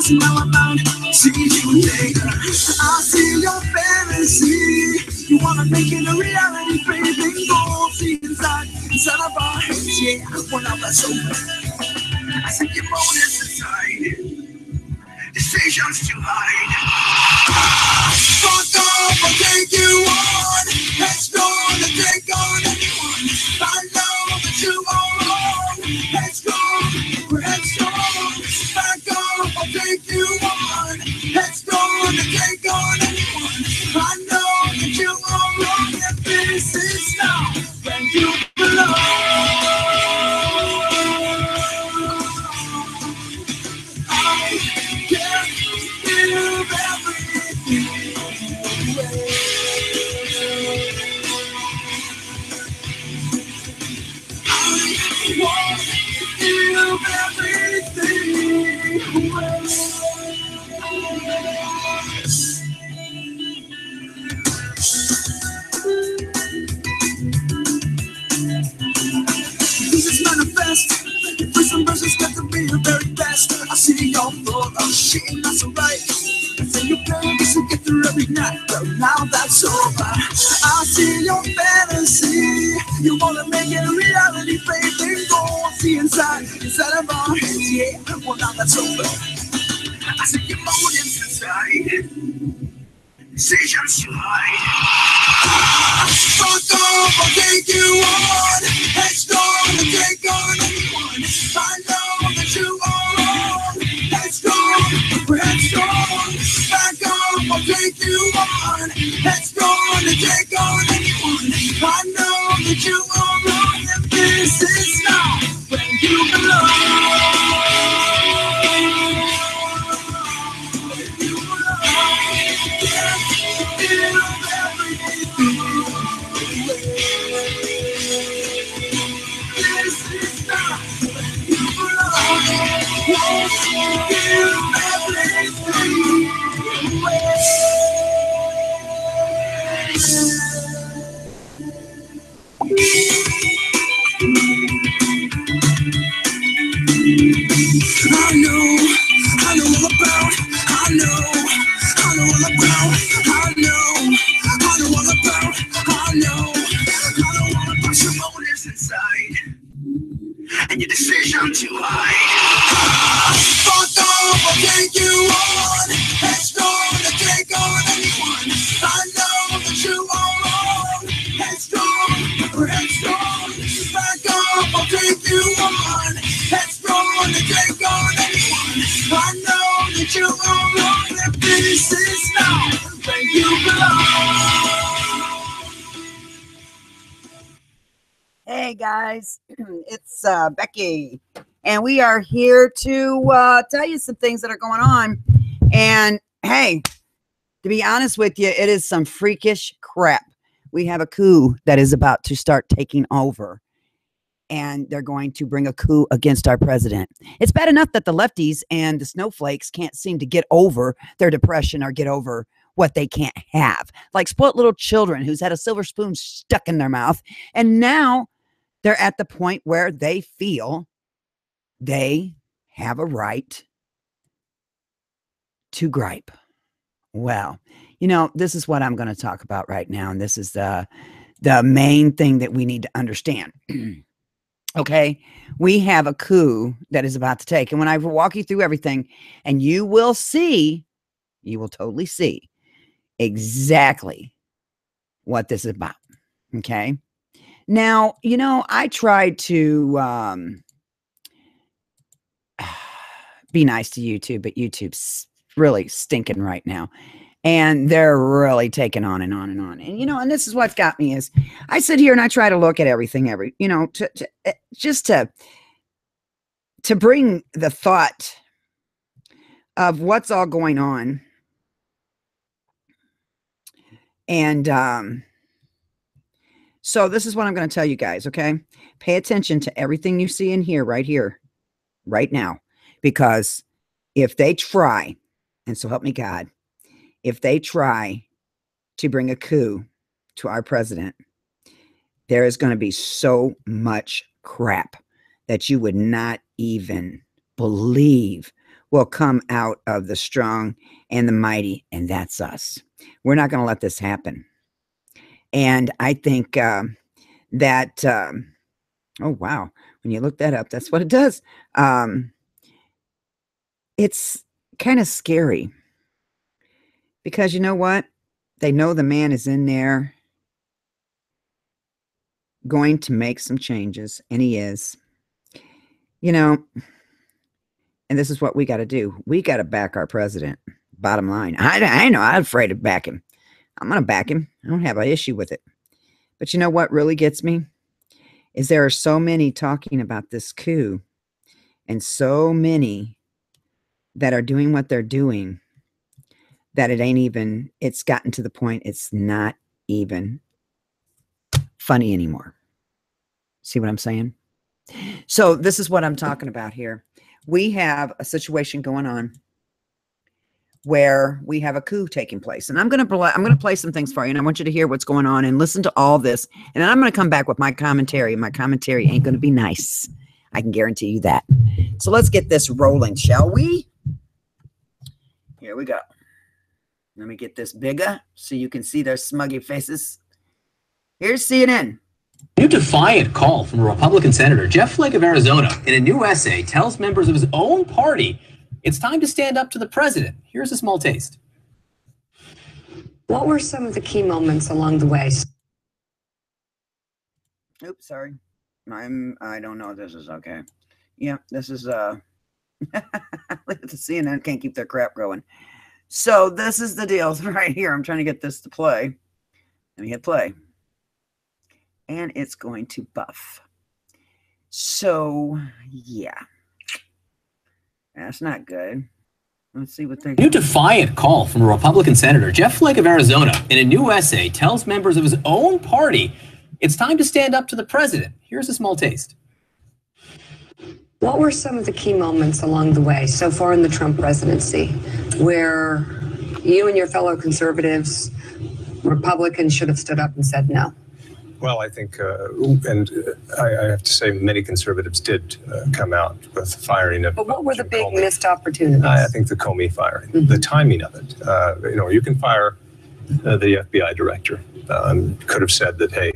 So now I'm out, see you later. I see your fantasy. You wanna make it a reality, baby. Go see inside of our heads, yeah. Well, now that's over. I see your motives inside. Decisions to hide. Fuck off, I'll take you on. Let's go to take on anyone. I know that you are wrong. Let's go, let's go. Back off, I'll take you on. Let's go to take on anyone. I know that you are wrong. And this is now when you belong. I can't give everything away. I won't give everything away. This is manifest. Your first impression's got to be your very best. I see you're full of shit, and that's alright. And say you plan to get through every night, but now that's over. I see your fantasy. You wanna make it a reality, baby. Go see inside of our heads, yeah. Well, now that's over. I see your motives inside. Decisions to hide. Fuck off, I'll take you on. Let's go to take on anyone. I know that you are wrong. Let's go, let's go. Back off, I'll take you on. Let's go to take on anyone. I know that you are wrong. And this is now when you belong. And your decision to hide. Fuck off, I'll take you on. Let's go to take on anyone. I know that you are wrong. Let's go, let's go. Back off, I'll take you on. Let's go to take on anyone. I know that you are wrong. And this is now where you belong. Hey guys, it's Becky, and we are here to tell you some things that are going on. And hey, to be honest with you, it is some freakish crap. We have a coup that is about to start taking over, and they're going to bring a coup against our president. It's bad enough that the lefties and the snowflakes can't seem to get over their depression or get over what they can't have, like spoiled little children who's had a silver spoon stuck in their mouth, and now they're at the point where they feel they have a right to gripe. Well, you know, this is what I'm going to talk about right now, and this is the main thing that we need to understand. Okay, we have a coup that is about to take, and when I walk you through everything, and you will totally see exactly what this is about. Okay. Now, you know, I tried to be nice to YouTube, but YouTube's really stinking right now. And they're really taking on and on and on. And, you know, and this is what's got me is I sit here and I try to look at everything, to bring the thought of what's all going on. And so this is what I'm going to tell you guys, okay? Pay attention to everything you see in here, right now. Because if they try, and so help me God, if they try to bring a coup to our president, there is going to be so much crap that you would not even believe will come out of the strong and the mighty, and that's us. We're not going to let this happen. And I think that, oh, wow, when you look that up, that's what it does. It's kind of scary because you know what? They know the man is in there going to make some changes, and he is. You know, and this is what we got to do. We got to back our president. Bottom line. I know I'm afraid to back him. I'm going to back him. I don't have an issue with it. But you know what really gets me? Is there are so many talking about this coup and so many that are doing what they're doing that it's gotten to the point it's not even funny anymore. See what I'm saying? So this is what I'm talking about here. We have a situation going on where we have a coup taking place, and I'm going to play some things for you, and I want you to hear what's going on and listen to all this, and then I'm going to come back with my commentary. My commentary ain't going to be nice. I can guarantee you that. So let's get this rolling, shall we? Here we go. Let me get this bigger so you can see their smuggy faces. Here's CNN. New defiant call from Republican Senator Jeff Flake of Arizona in a new essay tells members of his own party it's time to stand up to the president. Here's a small taste. What were some of the key moments along the way? Oops, sorry. I don't know if this is okay. Yeah, this is look at the CNN can't keep their crap going. So this is the deal right here. I'm trying to get this to play. Let me hit play. And it's going to buff. So, yeah. That's not good. Let's see what they New defiant call from Republican Senator Jeff Flake of Arizona in a new essay tells members of his own party it's time to stand up to the president. Here's a small taste. What were some of the key moments along the way so far in the Trump presidency where you and your fellow conservatives, Republicans, should have stood up and said no? Well, I think, I have to say, many conservatives did come out with the firing of. But what were the Jim big Comey. Missed opportunities? I think the Comey firing, the timing of it. You can fire the FBI director. Could have said that, hey,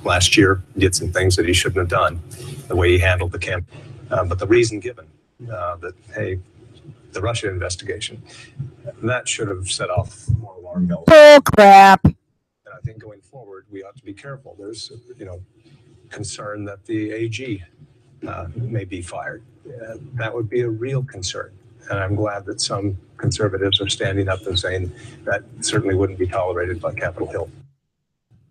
last year he did some things that he shouldn't have done, the way he handled the campaign. But the reason given that, hey, the Russia investigation, that should have set off more alarm bells. Bull crap. And I think going forward, we ought to be careful. There's, concern that the AG may be fired. That would be a real concern. And I'm glad that some conservatives are standing up and saying that certainly wouldn't be tolerated by Capitol Hill.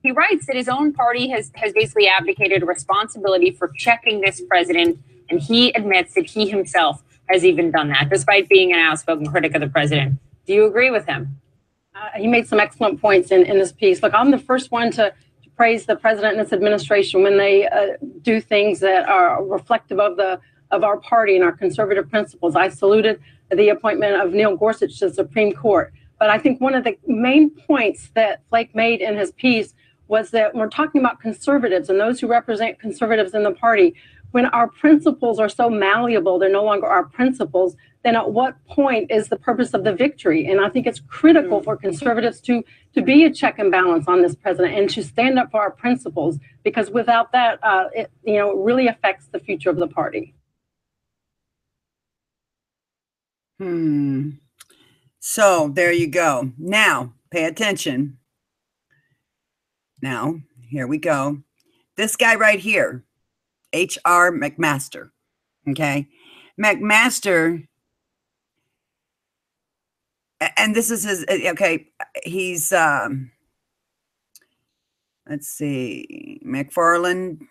He writes that his own party has basically abdicated responsibility for checking this president, and he admits that he himself has even done that, despite being an outspoken critic of the president. Do you agree with him? He made some excellent points in this piece. Look, I'm the first one to praise the president and his administration when they do things that are reflective of our party and our conservative principles. I saluted the appointment of Neil Gorsuch to the Supreme Court. But I think one of the main points that Flake made in his piece was that when we're talking about conservatives and those who represent conservatives in the party, when our principles are so malleable, they're no longer our principles, then at what point is the purpose of the victory? And I think it's critical for conservatives to be a check and balance on this president and to stand up for our principles, because without that, it really affects the future of the party. So there you go. Now, pay attention. Now, here we go. This guy right here, H.R. McMaster. Okay. McMaster, and this is his, okay, he's, let's see, McFarland.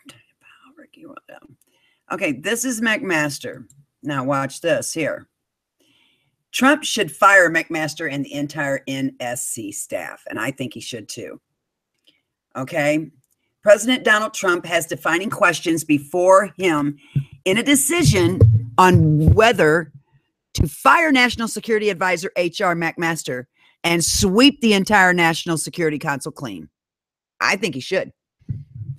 Okay, this is McMaster. Now watch this here. Trump should fire McMaster and the entire NSC staff, and I think he should too. Okay. President Donald Trump has defining questions before him in a decision on whether to fire National Security Advisor H.R. McMaster and sweep the entire National Security Council clean. I think he should.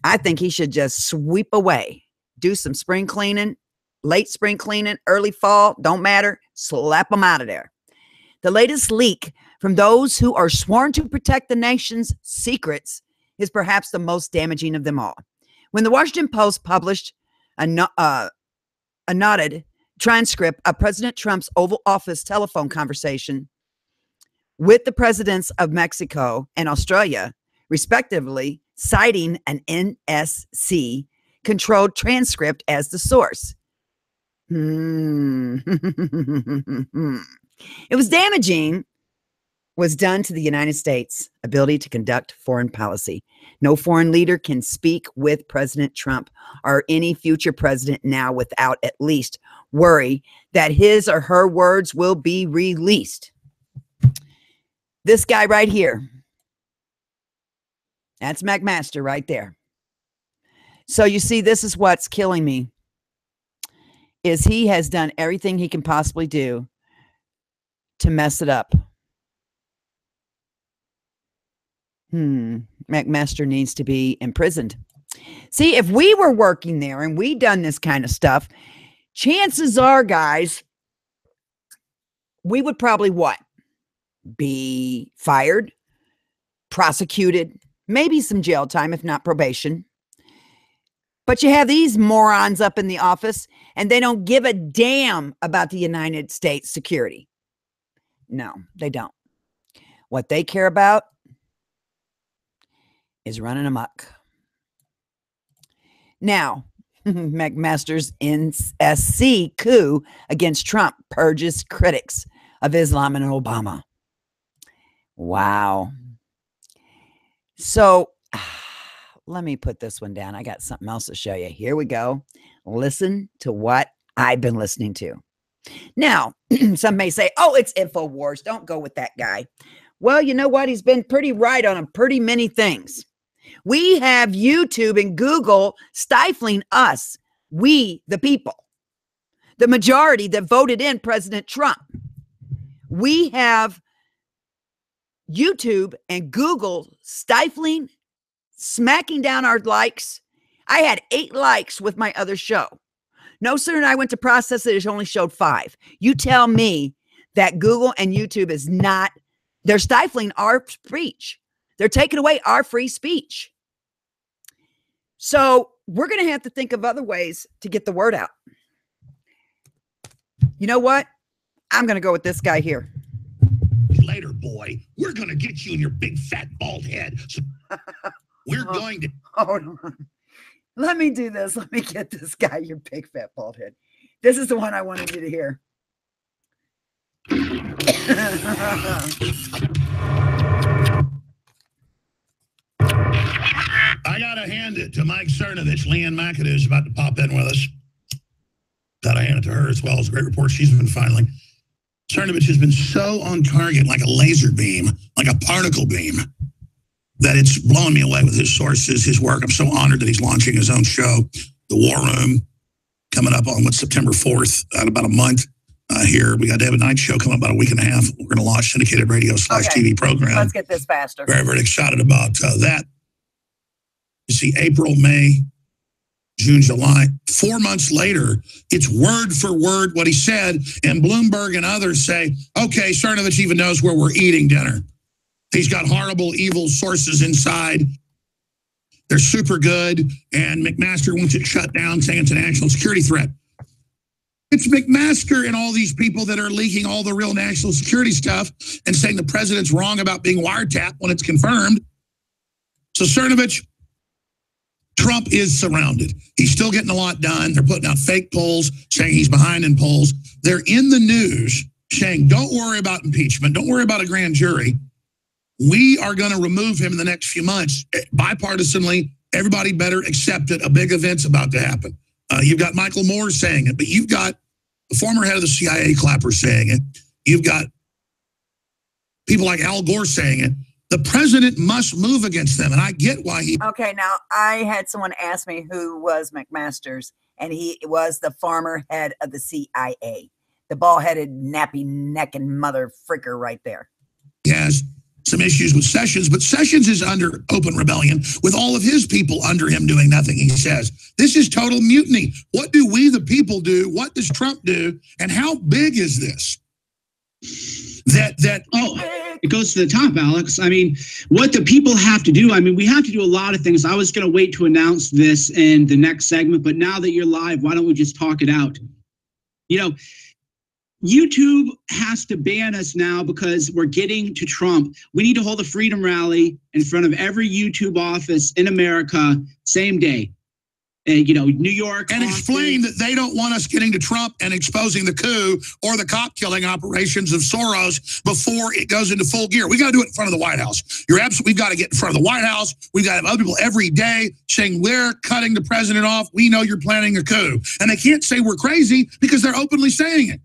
I think he should just sweep away, do some spring cleaning, late spring cleaning, early fall, don't matter. slap them out of there. The latest leak from those who are sworn to protect the nation's secrets is perhaps the most damaging of them all. When the Washington Post published a noted transcript of President Trump's Oval Office telephone conversation with the presidents of Mexico and Australia, respectively, citing an NSC-controlled transcript as the source. It was damaging, was done to the United States' ability to conduct foreign policy. No foreign leader can speak with President Trump or any future president now without at least worry that his or her words will be released. This guy right here, that's McMaster right there. So you see, this is what's killing me, is he has done everything he can possibly do to mess it up. McMaster needs to be imprisoned. See, if we were working there and we done this kind of stuff, chances are, guys, we would probably what? Be fired, prosecuted, maybe some jail time, if not probation. But you have these morons up in the office and they don't give a damn about the United States security. No, they don't. What they care about is running amok. Now, McMaster's NSC coup against Trump purges critics of Islam and Obama. Wow. So let me put this one down. I got something else to show you. Here we go. Listen to what I've been listening to. Now, some may say, oh, it's InfoWars. Don't go with that guy. Well, you know what? He's been pretty right on pretty many things. We have YouTube and Google stifling us, we, the people, the majority that voted in President Trump. We have YouTube and Google stifling, smacking down our likes. I had 8 likes with my other show. No sooner than I went to process it, it only showed 5. You tell me that Google and YouTube is not, they're stifling our speech. They're taking away our free speech. So we're going to have to think of other ways to get the word out. You know what? I'm going to go with this guy here. Later, boy, we're going to get you in your big fat bald head. So we're going to. Hold on. Let me do this. Let me get this guy, your big fat bald head. This is the one I wanted you to hear. I got to hand it to Mike Cernovich. Leanne McAdoo is about to pop in with us. Got to hand it to her as well. It's a great report she's been filing. Cernovich has been so on target, like a laser beam, like a particle beam, that it's blowing me away with his sources, his work. I'm so honored that he's launching his own show, The War Room, coming up on September 4th, in about a month here. We got David Knight's show coming up about a week and a half. We're going to launch syndicated radio / TV program. Let's get this faster. Very, very excited about that. You see, April, May, June, July. 4 months later, it's word for word what he said. And Bloomberg and others say, okay, Cernovich even knows where we're eating dinner. He's got horrible, evil sources inside. They're super good. And McMaster wants it shut down, saying it's a national security threat. It's McMaster and all these people that are leaking all the real national security stuff and saying the president's wrong about being wiretapped when it's confirmed. So Cernovich, Trump is surrounded. He's still getting a lot done. They're putting out fake polls saying he's behind in polls. They're in the news saying, don't worry about impeachment. Don't worry about a grand jury. We are going to remove him in the next few months. Bipartisanly, everybody better accept it. A big event's about to happen. You've got Michael Moore saying it, but you've got the former head of the CIA, Clapper, saying it. You've got people like Al Gore saying it. The president must move against them, and I get why he... Okay, now, I had someone ask me who was McMaster's, and he was the former head of the CIA. The ball-headed, nappy-necking mother fricker right there. Yes, some issues with Sessions, but Sessions is under open rebellion with all of his people under him doing nothing, he says. This is total mutiny. What do we, the people, do? What does Trump do? And how big is this? It goes to the top, Alex. I mean, what the people have to do, I mean, we have to do a lot of things. I was going to wait to announce this in the next segment, but now that you're live, why don't we just talk it out? You know, YouTube has to ban us now because we're getting to Trump. We need to hold a freedom rally in front of every YouTube office in America, same day. You know, New York. And explain that they don't want us getting to Trump and exposing the coup or the cop killing operations of Soros before it goes into full gear. We got to do it in front of the White House. We've got to get in front of the White House. We've got to have other people every day saying we're cutting the president off. We know you're planning a coup. And they can't say we're crazy because they're openly saying it.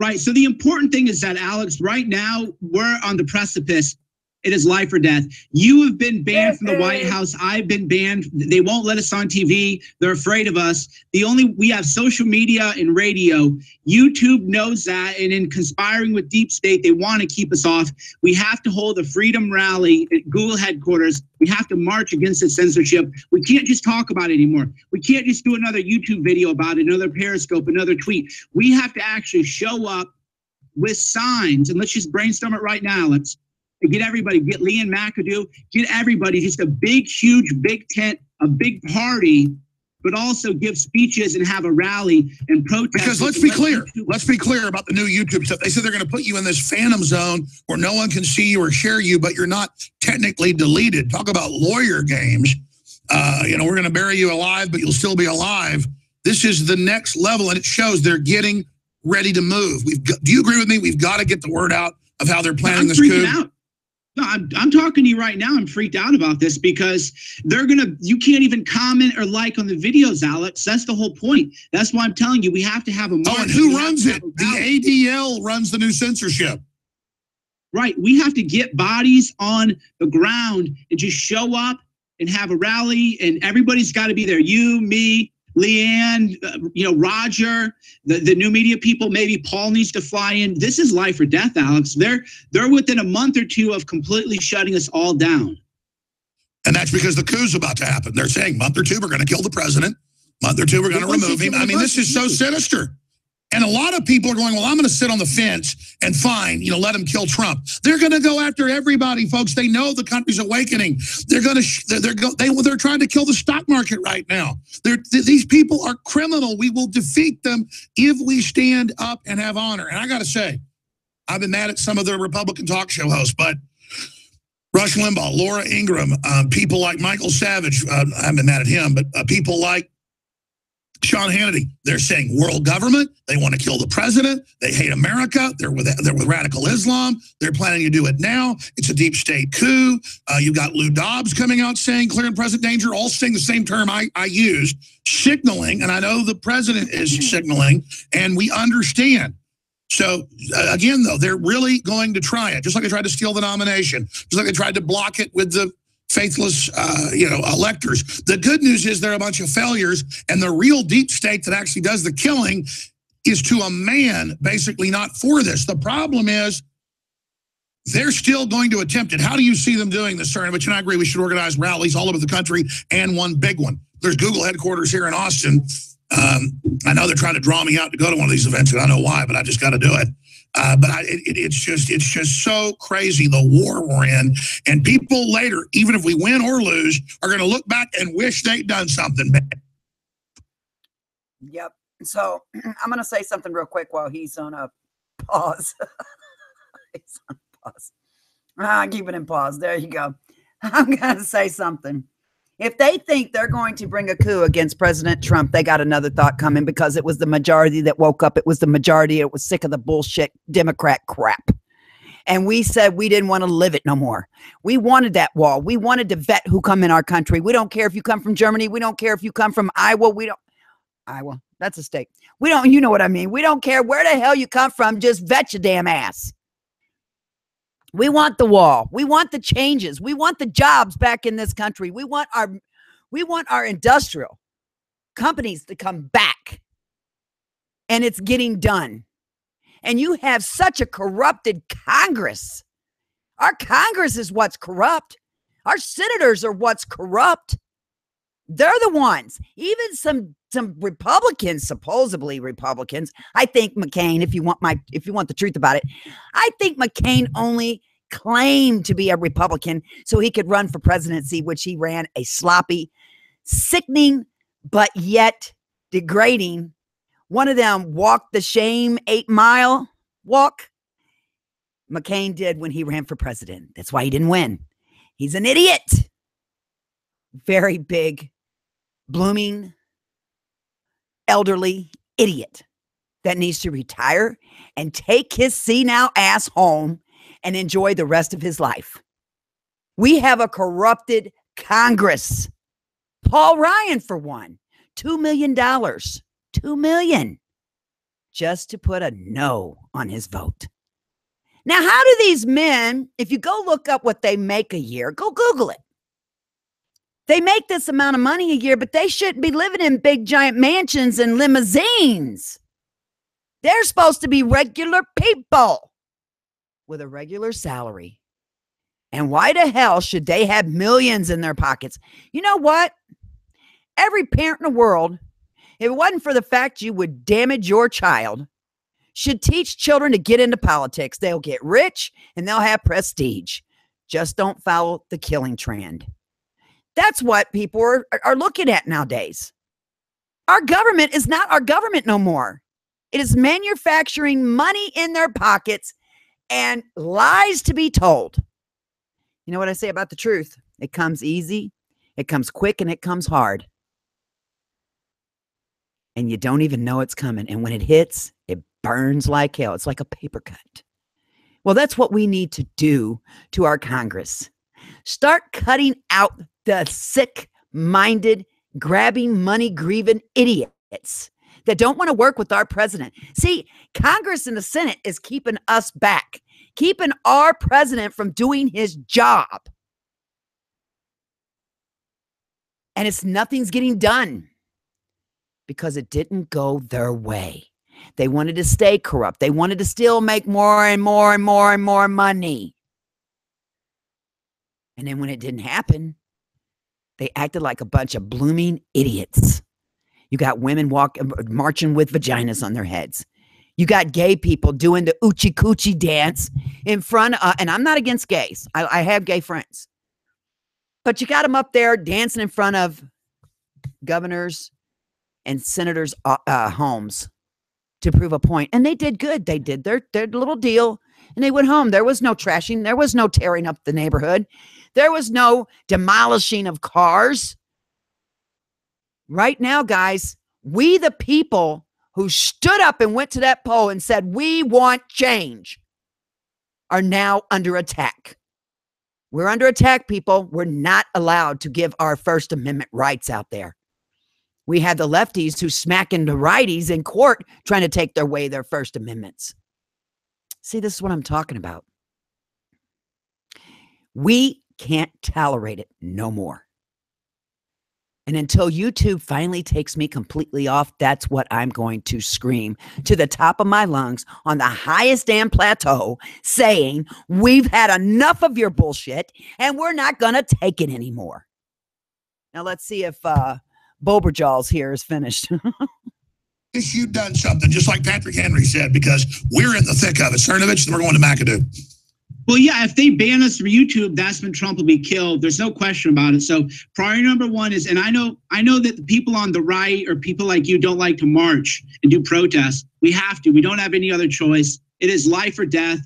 Right. So the important thing is that, Alex, right now we're on the precipice. It is life or death. You have been banned from the White House. I've been banned. They won't let us on TV. They're afraid of us. We have social media and radio. YouTube knows that. And in conspiring with Deep State, they want to keep us off. We have to hold a freedom rally at Google headquarters. We have to march against the censorship. We can't just talk about it anymore. We can't just do another YouTube video about it, another Periscope, another tweet. We have to actually show up with signs. And let's just brainstorm it right now, Alex. Get everybody, get Leanne McAdoo, get everybody, just a big, huge, big tent, a big party, but also give speeches and have a rally and protest. Because let's be clear about the new YouTube stuff. They said they're going to put you in this phantom zone where no one can see you or share you, but you're not technically deleted. Talk about lawyer games. You know, we're going to bury you alive, but you'll still be alive. This is the next level, and it shows they're getting ready to move. Do you agree with me? We've got to get the word out of how they're planning this coup. Out. No, I'm talking to you right now. I'm freaked out about this because you can't even comment or like on the videos, Alex. That's the whole point. That's why I'm telling you, we have to have a march. Oh, and who runs it? The ADL runs the new censorship. Right. We have to get bodies on the ground and just show up and have a rally, and everybody's got to be there. You, me, Leanne, Roger, the new media people, maybe Paul needs to fly in. This is life or death, Alex. They're within a month or two of completely shutting us all down. And that's because the coup's about to happen. They're saying month or two, we're going to kill the president. Month or two, we're going to remove him. I mean, this is so sinister. And a lot of people are going, well, I'm going to sit on the fence and fine, let them kill Trump. They're going to go after everybody, folks. They know the country's awakening. They're trying to kill the stock market right now. These people are criminal. We will defeat them if we stand up and have honor. And I got to say, I've been mad at some of the Republican talk show hosts, but Rush Limbaugh, Laura Ingraham, people like Michael Savage, I haven't been mad at him, but people like Sean Hannity, they're saying world government. They want to kill the president. They hate America. They're with radical Islam. They're planning to do it now. It's a deep state coup. You've got Lou Dobbs coming out saying clear and present danger, all saying the same term I used, signaling. And I know the president is signaling, and we understand. So, again, though, they're really going to try it, just like they tried to steal the nomination, just like they tried to block it with the faithless, electors. The good news is they're a bunch of failures, and the real deep state that actually does the killing is to a man, basically not for this. The problem is they're still going to attempt it. How do you see them doing this, sir? But I agree we should organize rallies all over the country, and one big one. There's Google headquarters here in Austin. I know they're trying to draw me out to go to one of these events, and I know why, but I just got to do it. But it's just so crazy, the war we're in. And people later, even if we win or lose, are going to look back and wish they'd done something bad. Yep. So I'm going to say something real quick while he's on a pause. He's on pause. Keep it in pause. There you go. I'm going to say something. If they think they're going to bring a coup against President Trump, they got another thought coming, because it was the majority that woke up. It was the majority. It was sick of the bullshit Democrat crap. And we said we didn't want to live it no more. We wanted that wall. We wanted to vet who come in our country. We don't care if you come from Germany. We don't care if you come from Iowa. Iowa, that's a state. You know what I mean. We don't care where the hell you come from. Just vet your damn ass. We want the wall. We want the changes. We want the jobs back in this country. We want our industrial companies to come back. And it's getting done. And you have such a corrupted Congress. Our Congress is what's corrupt. Our senators are what's corrupt. They're the ones. Even some Republicans, supposedly Republicans. I think McCain, if you want the truth about it, I think McCain only claimed to be a Republican so he could run for presidency, which he ran a sloppy, sickening, but yet degrading. One of them walked the shame 8-mile walk McCain did when he ran for president. That's why he didn't win. He's an idiot. Very big, blooming, elderly idiot that needs to retire and take his senile ass home and enjoy the rest of his life. We have a corrupted Congress. Paul Ryan, for one, $2 million. $2 million just to put a no on his vote. Now, how do these men, if you go look up what they make a year, go Google it. They make this amount of money a year, but they shouldn't be living in big giant mansions and limousines. They're supposed to be regular people with a regular salary. And why the hell should they have millions in their pockets? You know what? Every parent in the world, if it wasn't for the fact you would damage your child, should teach children to get into politics. They'll get rich and they'll have prestige. Just don't follow the killing trend. That's what people are looking at nowadays. Our government is not our government no more. It is manufacturing money in their pockets and lies to be told. You know what I say about the truth? It comes easy, it comes quick, and it comes hard. And you don't even know it's coming. And when it hits, it burns like hell. It's like a paper cut. Well, that's what we need to do to our Congress. Start cutting out the sick-minded, grabbing, money-grieving idiots that don't want to work with our president. See, Congress and the Senate is keeping us back, keeping our president from doing his job. And nothing's getting done because it didn't go their way. They wanted to stay corrupt. They wanted to still make more and more and more and more money. And then when it didn't happen, they acted like a bunch of blooming idiots. You got women marching with vaginas on their heads. You got gay people doing the oochie coochie dance in front of, and I'm not against gays. I have gay friends. But you got them up there dancing in front of governors and senators' homes to prove a point. And they did good. They did their little deal and they went home. There was no trashing. There was no tearing up the neighborhood. There was no demolishing of cars. Right now, guys, we the people who stood up and went to that poll and said, we want change, are now under attack. We're under attack, people. We're not allowed to give our First Amendment rights out there. We have the lefties who smacking the righties in court trying to take their First Amendments. See, this is what I'm talking about. We can't tolerate it no more. And until YouTube finally takes me completely off, that's what I'm going to scream to the top of my lungs on the highest damn plateau, saying, we've had enough of your bullshit and we're not going to take it anymore. Now let's see if Boberjaw's here is finished. You've done something, just like Patrick Henry said, because we're in the thick of it. Cernovich, then we're going to McAdoo. Well, yeah, if they ban us from YouTube, that's when Trump will be killed. There's no question about it. So priority number one is, and I know that the people on the right or people like you don't like to march and do protests. We have to. We don't have any other choice. It is life or death.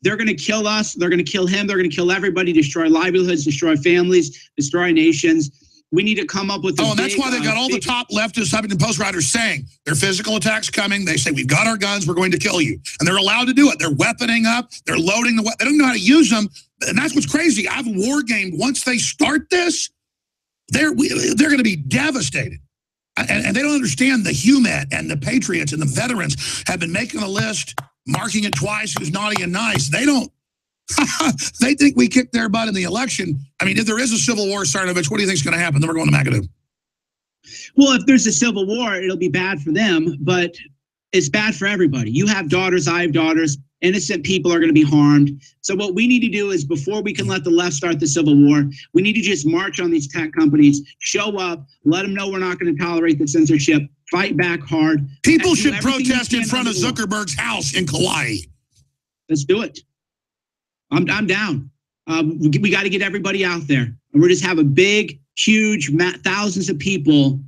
They're going to kill us. They're going to kill him. They're going to kill everybody, destroy livelihoods, destroy families, destroy nations. We need to come up with and that's why they got all the top leftists, Huffington Post writers saying their physical attacks coming. They say, we've got our guns, we're going to kill you. And they're allowed to do it. They're weaponing up, they're loading the weapons. They don't know how to use them. And that's what's crazy. I've war gamed. Once they start this, they're going to be devastated. And they don't understand the HUMET and the patriots and the veterans have been making a list, marking it twice, who's naughty and nice. They don't. They think we kicked their butt in the election. I mean, if there is a civil war, Cernovich, what do you think is going to happen? Then we're going to McAdoo. Well, if there's a civil war, it'll be bad for them. But it's bad for everybody. You have daughters, I have daughters. Innocent people are going to be harmed. So what we need to do is, before we can let the left start the civil war, we need to just march on these tech companies, show up, let them know we're not going to tolerate the censorship, fight back hard. People should protest in front of Zuckerberg's house in Kauai. Let's do it. I'm down. We got to get everybody out there. And we'll just have a big, huge, thousands of people.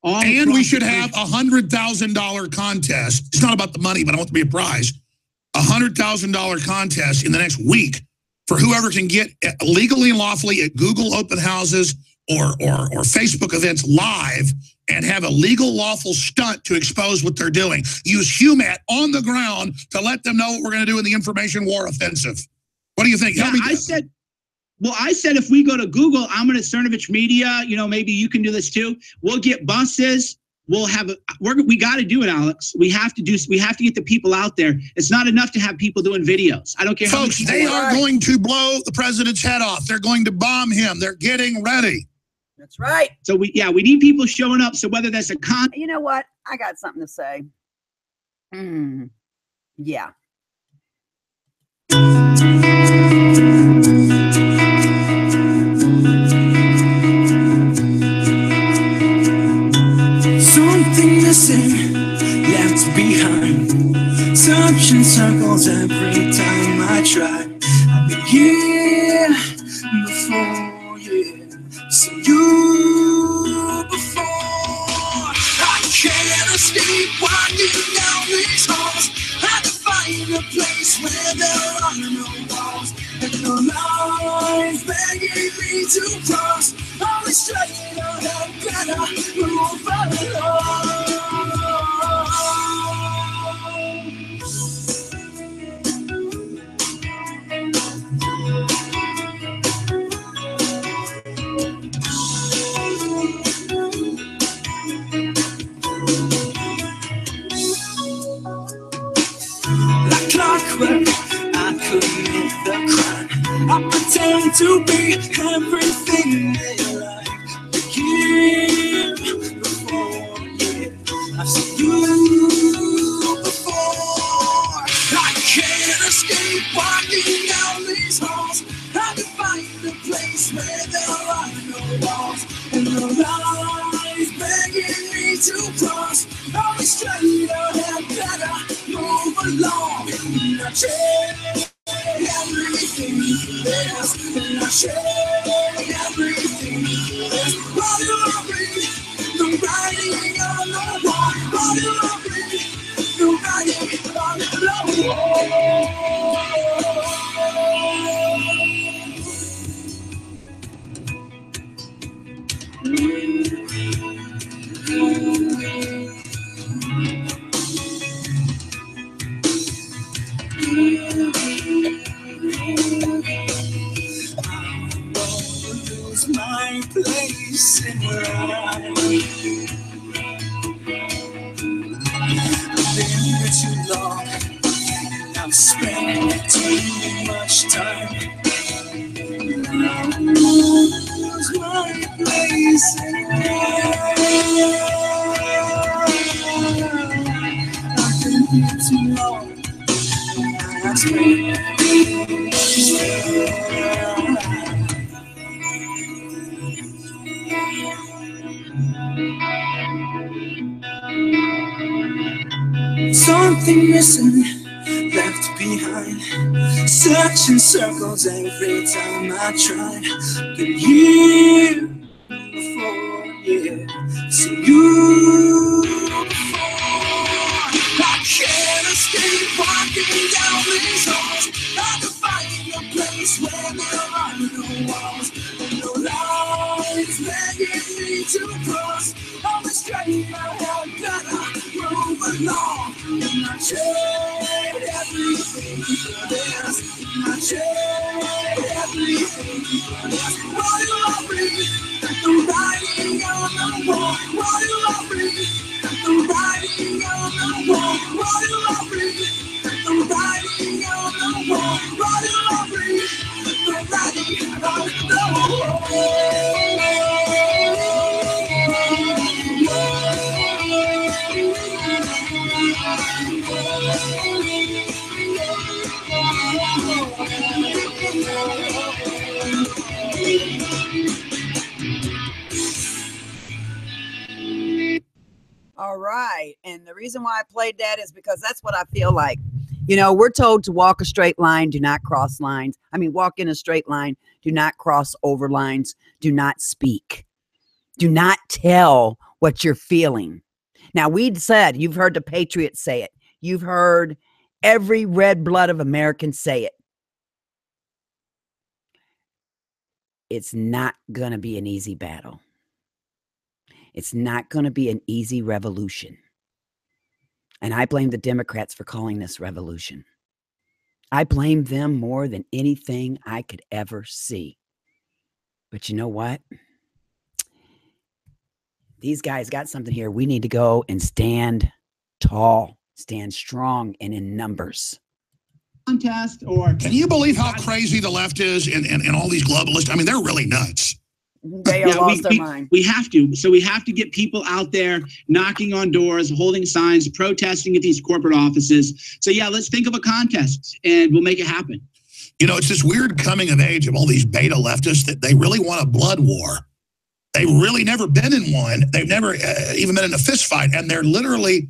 And we should have a $100,000 contest. It's not about the money, but I want to be a prize. A $100,000 contest in the next week for whoever can get legally and lawfully at Google open houses or Facebook events live and have a legal, lawful stunt to expose what they're doing. Use HUMAT on the ground to let them know what we're going to do in the information war offensive. What do you think? Yeah, I said if we go to Google, I'm going to Cernovich Media, maybe you can do this too. We'll get buses. We'll have we got to do it, Alex. We have to get the people out there. It's not enough to have people doing videos. I don't care. Folks, they are going to blow the president's head off. They're going to bomb him. They're getting ready. That's right. So we need people showing up. So whether that's you know what? I got something to say. Yeah. Something missing, left behind. Searching circles every time I try. I've been here before, yeah. So you before. I can't escape winding down these halls. Had to find a place where there are no walls. And no lines begging me to cross. Always straight ahead, better move along. Like clockwork, I commit the crime. I pretend to be everything they like. Here before, yeah, I've seen you before. I can't escape walking down these halls. Had to find a place where there are no walls. And no lies begging me to cross. Always straight ahead, better move along. And I change everything for this. And I change everything for this. While you're reading, the writing on the wall. While you're reading, the writing on the wall. My place in your eyes. I've been here too long, and I've spent too much time. I lose my place in your eyes. I've been here too long, and I've spent too much time. Something missing, left behind. Searching circles every time I tried. Been here before, yeah. So you before. I can't escape walking down these halls. Had to find a place where there are no walls. And no lines begging me to cross. Always straight ahead, better move along. And I trade everything for this. And I trade everything for this. While you are reading, the writing on the wall. While you are reading, the writing on the wall. While you are reading, the writing on the wall. While you are reading, the writing on the wall. right. And the reason why I played that is because that's what I feel like. You know, we're told to walk a straight line, do not cross lines. I mean, walk in a straight line, do not cross over lines, do not speak. Do not tell what you're feeling. Now, we'd said, you've heard the Patriots say it. You've heard every red blood of Americans say it. It's not going to be an easy battle. It's not going to be an easy revolution. And I blame the Democrats for calling this revolution. I blame them more than anything I could ever see. But you know what? These guys got something here. We need to go and stand tall, stand strong, and in numbers. Contest or can you believe how crazy the left is and all these globalists? I mean, they're really nuts. They are lost their mind. We have to. So we have to get people out there knocking on doors, holding signs, protesting at these corporate offices. So yeah, let's think of a contest and we'll make it happen. You know, it's this weird coming of age of all these beta leftists that they really want a blood war. They've really never been in one. They've never even been in a fist fight. And they're literally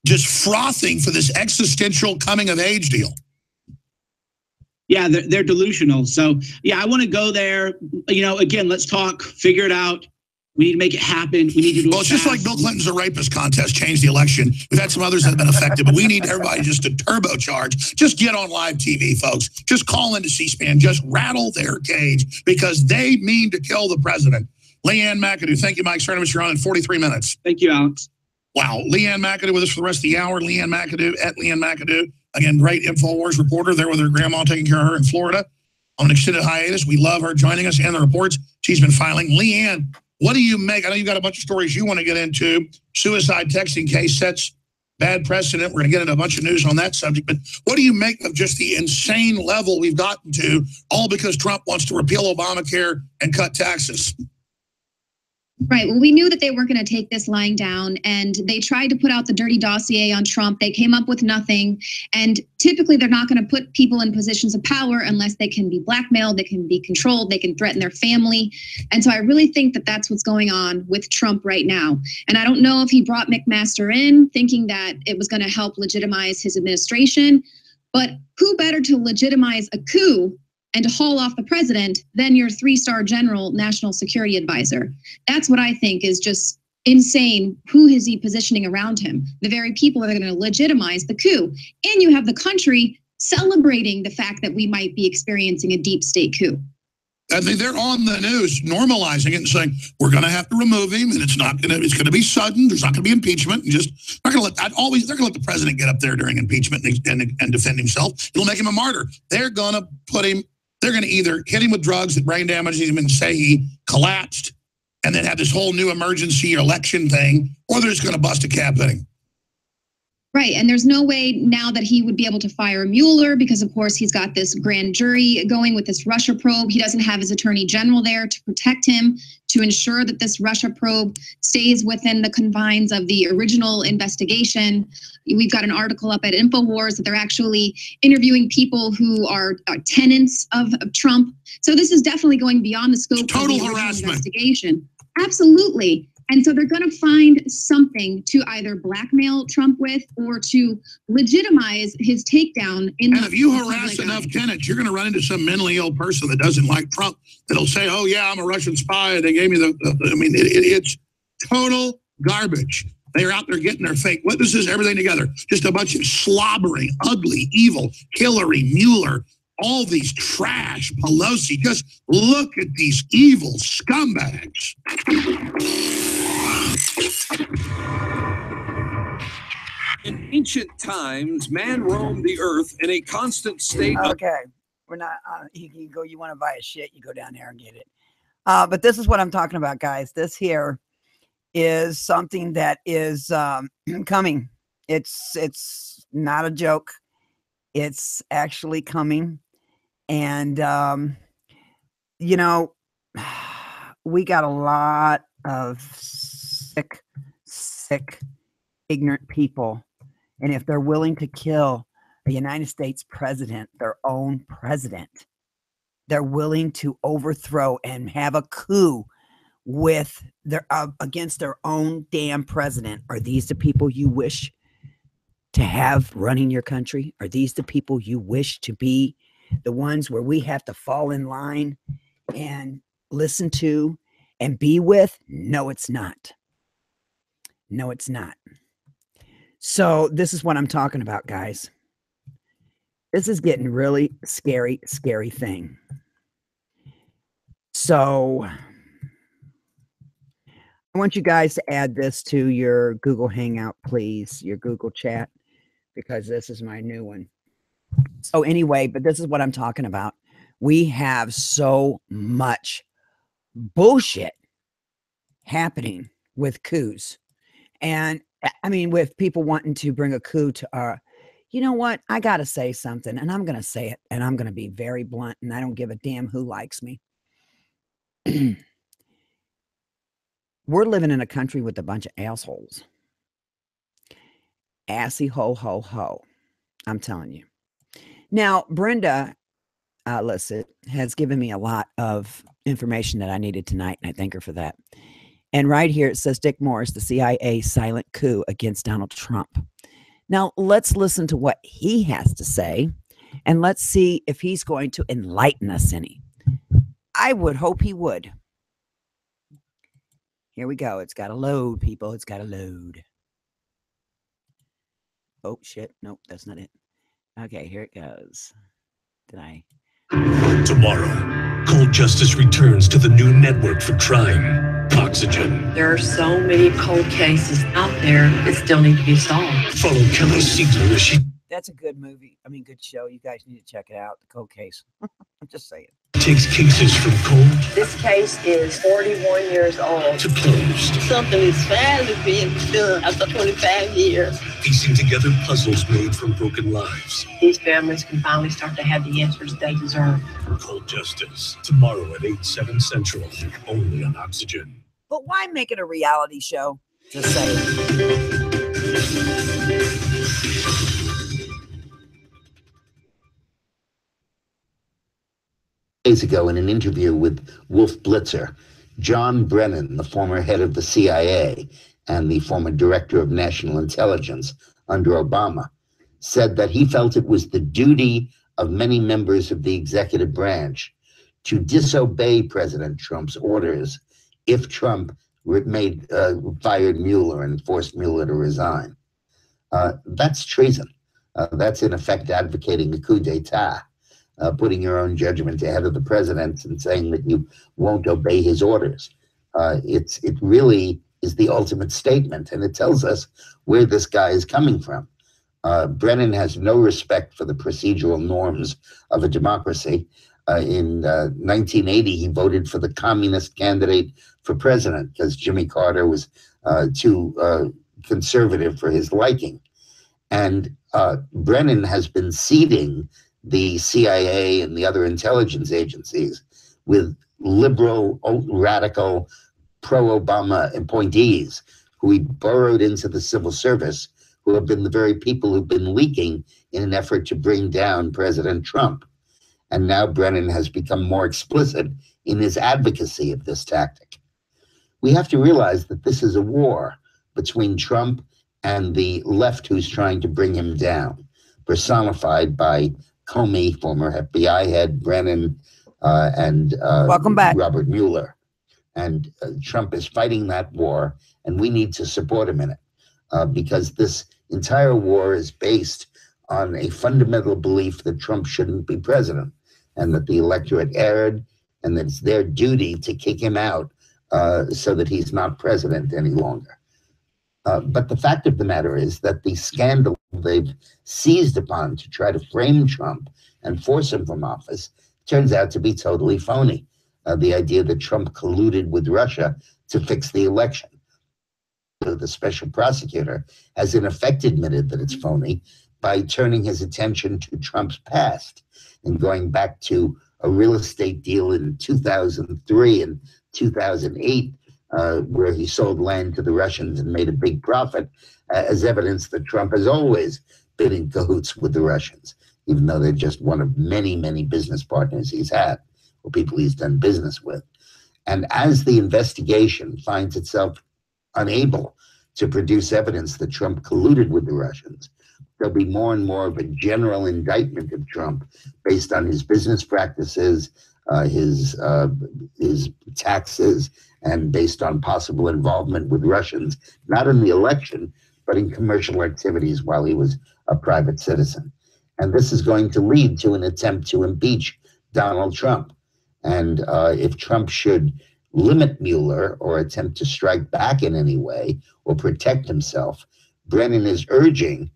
just frothing for this existential coming of age deal. Yeah, they're delusional. So, yeah, I want to go there. You know, again, let's talk, figure it out. We need to make it happen. We need to do it Well, it's just like Bill Clinton's a rapist contest changed the election. We've had some others that have been affected, but we need everybody just to turbocharge. Just get on live TV, folks. Just call into C-SPAN. Just rattle their cage because they mean to kill the president. Leanne McAdoo, thank you, Mike Cernovich. You're on in 43 minutes. Thank you, Alex. Wow. Leanne McAdoo with us for the rest of the hour. Leanne McAdoo at Leanne McAdoo. Again, great InfoWars reporter there with her grandma taking care of her in Florida on an extended hiatus. We love her joining us and the reports she's been filing. Leanne, what do you make? I know you've got a bunch of stories you want to get into. Suicide texting case sets bad precedent. We're going to get into a bunch of news on that subject. But what do you make of just the insane level we've gotten to, all because Trump wants to repeal Obamacare and cut taxes? Right. Well, we knew that they weren't going to take this lying down, and they tried to put out the dirty dossier on Trump. They came up with nothing. And typically, they're not going to put people in positions of power unless they can be blackmailed, they can be controlled, they can threaten their family. And so I really think that that's what's going on with Trump right now. And I don't know if he brought McMaster in thinking that it was going to help legitimize his administration, but who better to legitimize a coup and to haul off the president than your 3-star general national security advisor? That's what I think is just insane. Who is he positioning around him? The very people that are going to legitimize the coup. And you have the country celebrating the fact that we might be experiencing a deep state coup. I think they're on the news normalizing it and saying, we're going to have to remove him and it's going to be sudden. There's not going to be impeachment. And just not going to they're going to let the president get up there during impeachment and defend himself. It'll make him a martyr. They're going to put him, they're going to either hit him with drugs that brain damage him and say he collapsed and then have this whole new emergency election thing, or they're just going to bust a cap at him. Right. And there's no way now that he would be able to fire Mueller because, of course, he's got this grand jury going with this Russia probe. He doesn't have his attorney general there to protect him, to ensure that this Russia probe stays within the confines of the original investigation. We've got an article up at InfoWars that they're actually interviewing people who are tenants of Trump. So this is definitely going beyond the scope of the original investigation. Absolutely. And so they're going to find something to either blackmail Trump with or to legitimize his takedown. And if you harass enough tenants, you're going to run into some mentally ill person that doesn't like Trump that'll say, oh, yeah, I'm a Russian spy. They gave me it's total garbage. They're out there getting their fake witnesses, everything together. Just a bunch of slobbering, ugly, evil, Hillary, Mueller, all these trash, Pelosi. Just look at these evil scumbags. In ancient times, man roamed the earth in a constant state of... Okay, we're not, you go, you want to buy a shit, you go down there and get it. But this is what I'm talking about, guys. This here is something that is coming. It's not a joke. It's actually coming. And, you know, we got a lot of sick, ignorant people. And if they're willing to kill a United States president, their own president, they're willing to overthrow and have a coup with their against their own damn president. Are these the people you wish to have running your country? Are these the people you wish to be the ones where we have to fall in line and listen to and be with? No, it's not. No, it's not. So this is what I'm talking about, guys. This is getting really scary, scary thing. So I want you guys to add this to your Google Hangout, please, your Google chat, because this is my new one. So anyway, but this is what I'm talking about. We have so much bullshit happening with coups. And I mean, with people wanting to bring a coup to our, you know what? I got to say something, and I'm going to say it, and I'm going to be very blunt, and I don't give a damn who likes me. We're living in a country with a bunch of assholes. Assy ho, ho, ho. I'm telling you. Now, Brenda Lissett has given me a lot of information that I needed tonight, and I thank her for that. And right here it says Dick Morris, the CIA silent coup against Donald Trump. Now, let's listen to what he has to say, and let's see if he's going to enlighten us any. I would hope he would. Here we go. It's got to load, people. It's got to load. Oh, shit. Nope, that's not it. Okay, here it goes. Did I? Tomorrow, Cold Justice returns to the new network for crime, Oxygen. There are so many cold cases out there that still need to be solved. Follow Kelly Siegler as she That's a good movie. I mean, good show. You guys need to check it out. The Cold Case. I'm just saying. takes cases from cold This case is 41 years old. to closed, Something is finally being done after 25 years. piecing together puzzles made from broken lives. These families can finally start to have the answers they deserve. Cold Justice, tomorrow at 8/7 Central, only on Oxygen. But why make it a reality show? Just saying. Days ago, in an interview with Wolf Blitzer, John Brennan, the former head of the CIA and the former director of national intelligence under Obama, said that he felt it was the duty of many members of the executive branch to disobey President Trump's orders if Trump fired Mueller and forced Mueller to resign. That's treason. That's in effect advocating a coup d'etat. Putting your own judgment ahead of the president's and saying that you won't obey his orders. It really is the ultimate statement, and it tells us where this guy is coming from. Brennan has no respect for the procedural norms of a democracy. In 1980, he voted for the communist candidate for president because Jimmy Carter was too conservative for his liking. And Brennan has been seeding the CIA and the other intelligence agencies with liberal, radical, pro-Obama appointees who he burrowed into the civil service, who have been the very people who've been leaking in an effort to bring down President Trump. And now Brennan has become more explicit in his advocacy of this tactic. We have to realize that this is a war between Trump and the left who's trying to bring him down, personified by Comey, former FBI head, Brennan, and Welcome back. Robert Mueller. And Trump is fighting that war, and we need to support him in it because this entire war is based on a fundamental belief that Trump shouldn't be president and that the electorate erred and that it's their duty to kick him out so that he's not president any longer. But the fact of the matter is that the scandal they've seized upon to try to frame Trump and force him from office turns out to be totally phony. The idea that Trump colluded with Russia to fix the election. The special prosecutor has in effect admitted that it's phony by turning his attention to Trump's past and going back to a real estate deal in 2003 and 2008 where he sold land to the Russians and made a big profit as evidence that Trump has always been in cahoots with the Russians, even though they're just one of many, many business partners he's had or people he's done business with. And as the investigation finds itself unable to produce evidence that Trump colluded with the Russians, there'll be more and more of a general indictment of Trump based on his business practices, his taxes, and based on possible involvement with Russians, not in the election, but in commercial activities while he was a private citizen. And this is going to lead to an attempt to impeach Donald Trump. And if Trump should limit Mueller or attempt to strike back in any way or protect himself, Brennan is urging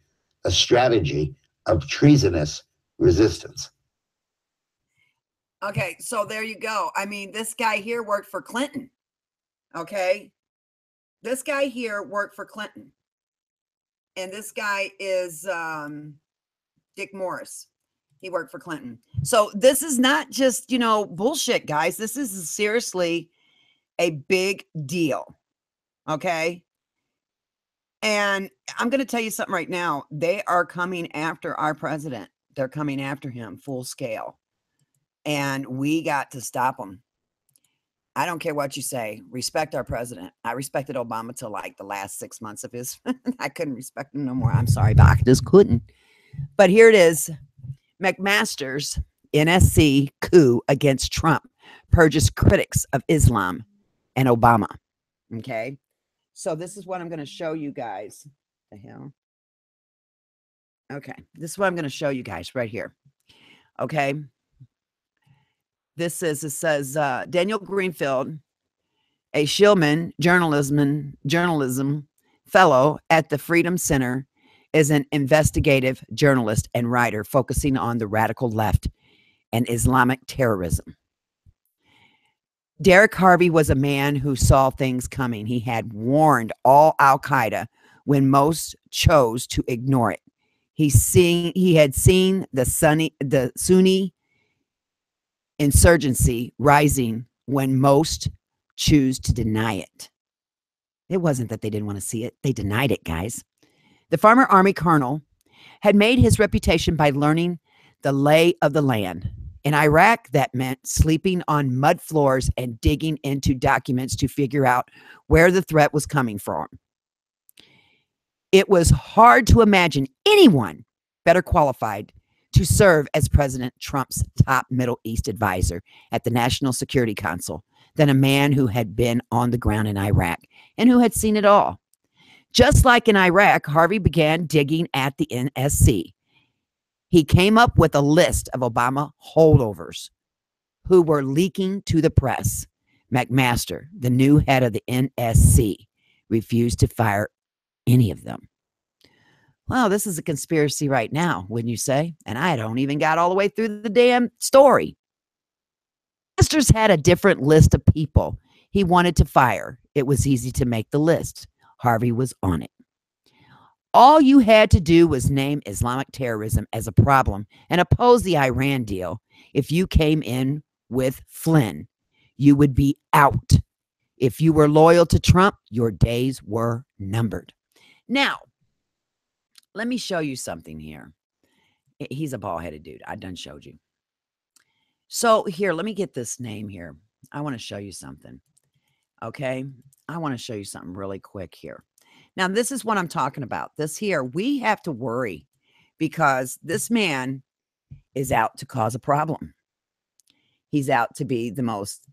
a strategy of treasonous resistance. Okay, so there you go. I mean, this guy here worked for Clinton. Okay, this guy here worked for Clinton. And this guy is Dick Morris. He worked for Clinton. So this is not just, you know, bullshit, guys. This is seriously a big deal. Okay. And I'm going to tell you something right now. They are coming after our president. They're coming after him full scale. And we got to stop them. I don't care what you say. Respect our president. I respected Obama till like the last 6 months of his. I couldn't respect him no more. I'm sorry, but I just couldn't. But here it is. McMaster's NSC coup against Trump purges critics of Islam and Obama. Okay. So this is what I'm going to show you guys. The hell? Okay. This is what I'm going to show you guys right here. Okay. It says Daniel Greenfield, a Shillman journalism fellow at the Freedom Center, is an investigative journalist and writer focusing on the radical left and Islamic terrorism. Derek Harvey was a man who saw things coming. He had warned all Al-Qaeda when most chose to ignore it. He had seen the Sunni insurgency rising when most choose to deny it. It wasn't that they didn't want to see it. They denied it, guys. The former Army colonel had made his reputation by learning the lay of the land. In Iraq, that meant sleeping on mud floors and digging into documents to figure out where the threat was coming from. It was hard to imagine anyone better qualified to serve as President Trump's top Middle East advisor at the National Security Council than a man who had been on the ground in Iraq and who had seen it all. Just like in Iraq, Harvey began digging at the NSC. He came up with a list of Obama holdovers who were leaking to the press. McMaster, the new head of the NSC, refused to fire any of them. Well, this is a conspiracy right now, wouldn't you say? And I don't even got all the way through the damn story. Masters had a different list of people he wanted to fire. It was easy to make the list. Harvey was on it. All you had to do was name Islamic terrorism as a problem and oppose the Iran deal. If you came in with Flynn, you would be out. If you were loyal to Trump, your days were numbered. Now, let me show you something here. He's a bald-headed dude. I done showed you. So here, let me get this name here. I want to show you something. Okay? I want to show you something really quick here. Now, this is what I'm talking about. This here, we have to worry because this man is out to cause a problem. He's out to be the most...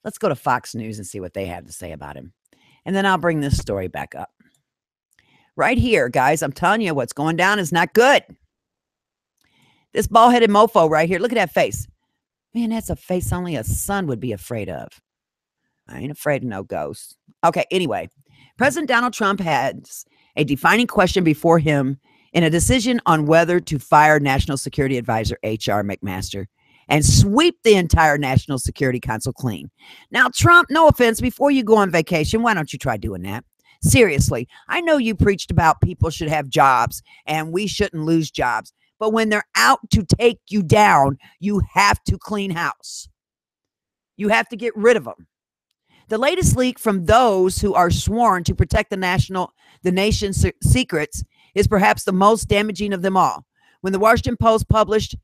Let's go to Fox News and see what they have to say about him. And then I'll bring this story back up. Right here, guys, I'm telling you what's going down is not good. This bald-headed mofo right here, look at that face. Man, that's a face only a son would be afraid of. I ain't afraid of no ghosts. Okay, anyway, President Donald Trump has a defining question before him in a decision on whether to fire National Security Advisor H.R. McMaster and sweep the entire National Security Council clean. Now, Trump, no offense, before you go on vacation, why don't you try doing that? Seriously, I know you preached about people should have jobs and we shouldn't lose jobs. But when they're out to take you down, you have to clean house. You have to get rid of them. The latest leak from those who are sworn to protect the nation's secrets is perhaps the most damaging of them all. When the Washington Post published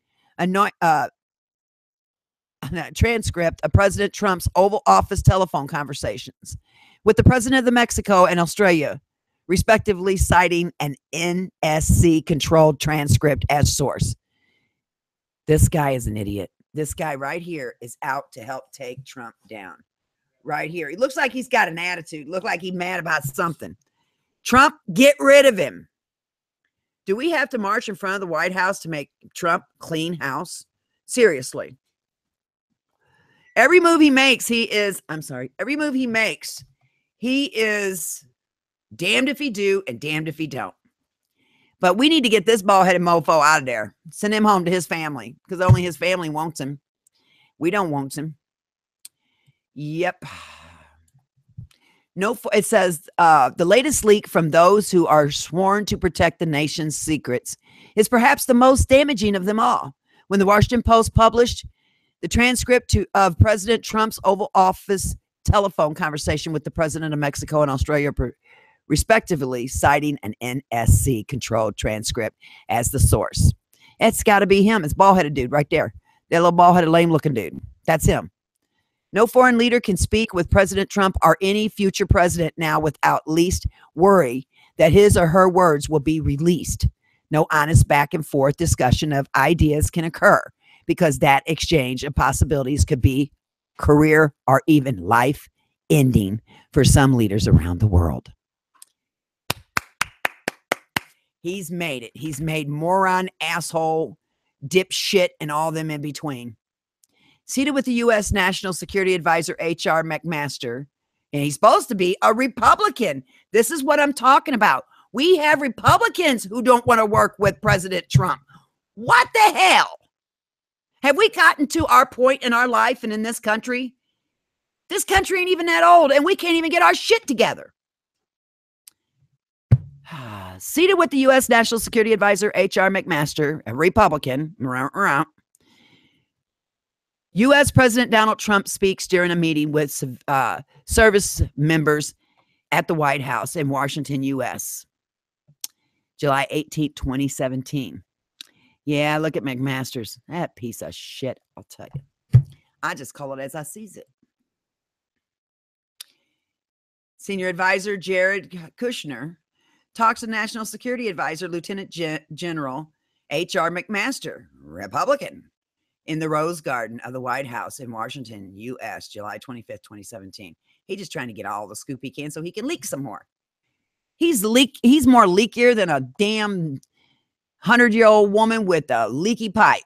transcript of President Trump's Oval Office telephone conversations with the president of the Mexico and Australia, respectively, citing an NSC-controlled transcript as source. This guy is an idiot. This guy right here is out to help take Trump down. Right here. He looks like he's got an attitude. Look like he's mad about something. Trump, get rid of him. Do we have to march in front of the White House to make Trump clean house? Seriously. Every move he makes, every move he makes, he is damned if he do and damned if he don't. But we need to get this bald-headed mofo out of there. Send him home to his family because only his family wants him. We don't want him. Yep. No, it says the latest leak from those who are sworn to protect the nation's secrets is perhaps the most damaging of them all. When the Washington Post published the transcript of President Trump's Oval Office telephone conversation with the president of Mexico and Australia, respectively, citing an NSC-controlled transcript as the source. It's got to be him. It's bald-headed dude right there. That little bald-headed, lame-looking dude. That's him. No foreign leader can speak with President Trump or any future president now without least worry that his or her words will be released. No honest back and forth discussion of ideas can occur because that exchange of possibilities could be career or even life ending for some leaders around the world. He's made it. He's made moron, asshole, dipshit, and all them in between. Seated with the U.S. National Security Advisor H.R. McMaster, and he's supposed to be a Republican. This is what I'm talking about. We have Republicans who don't want to work with President Trump. What the hell? Have we gotten to our point in our life and in this country? This country ain't even that old, and we can't even get our shit together. Seated with the U.S. National Security Advisor H.R. McMaster, a Republican, U.S. President Donald Trump speaks during a meeting with service members at the White House in Washington, U.S. July 18, 2017. Yeah, look at McMaster's. That piece of shit, I'll tell you. I just call it as I sees it. Senior Advisor Jared Kushner talks to National Security Advisor Lieutenant General H.R. McMaster, Republican, in the Rose Garden of the White House in Washington, U.S., July 25th, 2017. He's just trying to get all the scoop he can so he can leak some more. He's more leakier than a damn 100-year-old woman with a leaky pipe.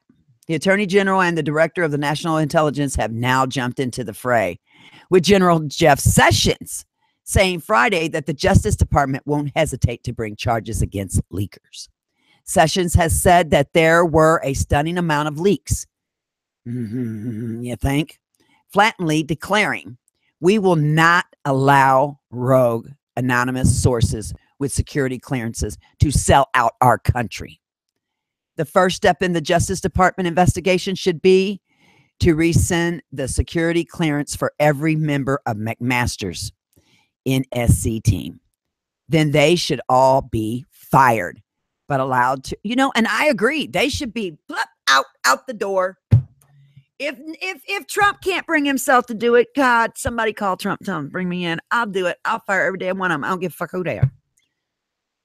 The Attorney General and the Director of the National Intelligence have now jumped into the fray, with General Jeff Sessions saying Friday that the Justice Department won't hesitate to bring charges against leakers. Sessions has said that there were a stunning amount of leaks. You think? Flatly declaring, we will not allow rogue anonymous sources with security clearances to sell out our country. The first step in the Justice Department investigation should be to rescind the security clearance for every member of McMaster's NSC team. Then they should all be fired, but allowed to, and I agree, they should be out the door. If Trump can't bring himself to do it, God, somebody call Trump, tell him, bring me in. I'll do it. I'll fire every damn one of them. I don't give a fuck who they are.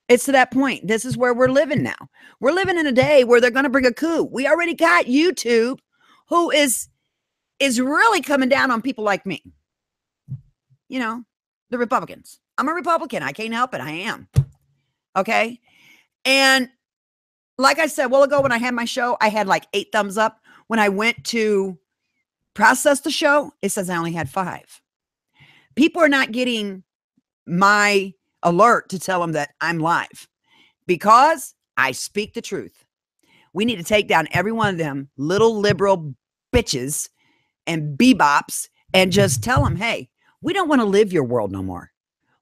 It's to that point. This is where we're living now. We're living in a day where they're going to bring a coup. We already got YouTube, who is really coming down on people like me. The Republicans. I'm a Republican. I can't help it. I am. Okay? And like I said a while ago when I had my show, I had like 8 thumbs up. When I went to process the show, it says I only had 5. People are not getting my alert to tell them that I'm live because I speak the truth. We need to take down every one of them little liberal bitches and bebops and just tell them, hey, we don't want to live your world no more.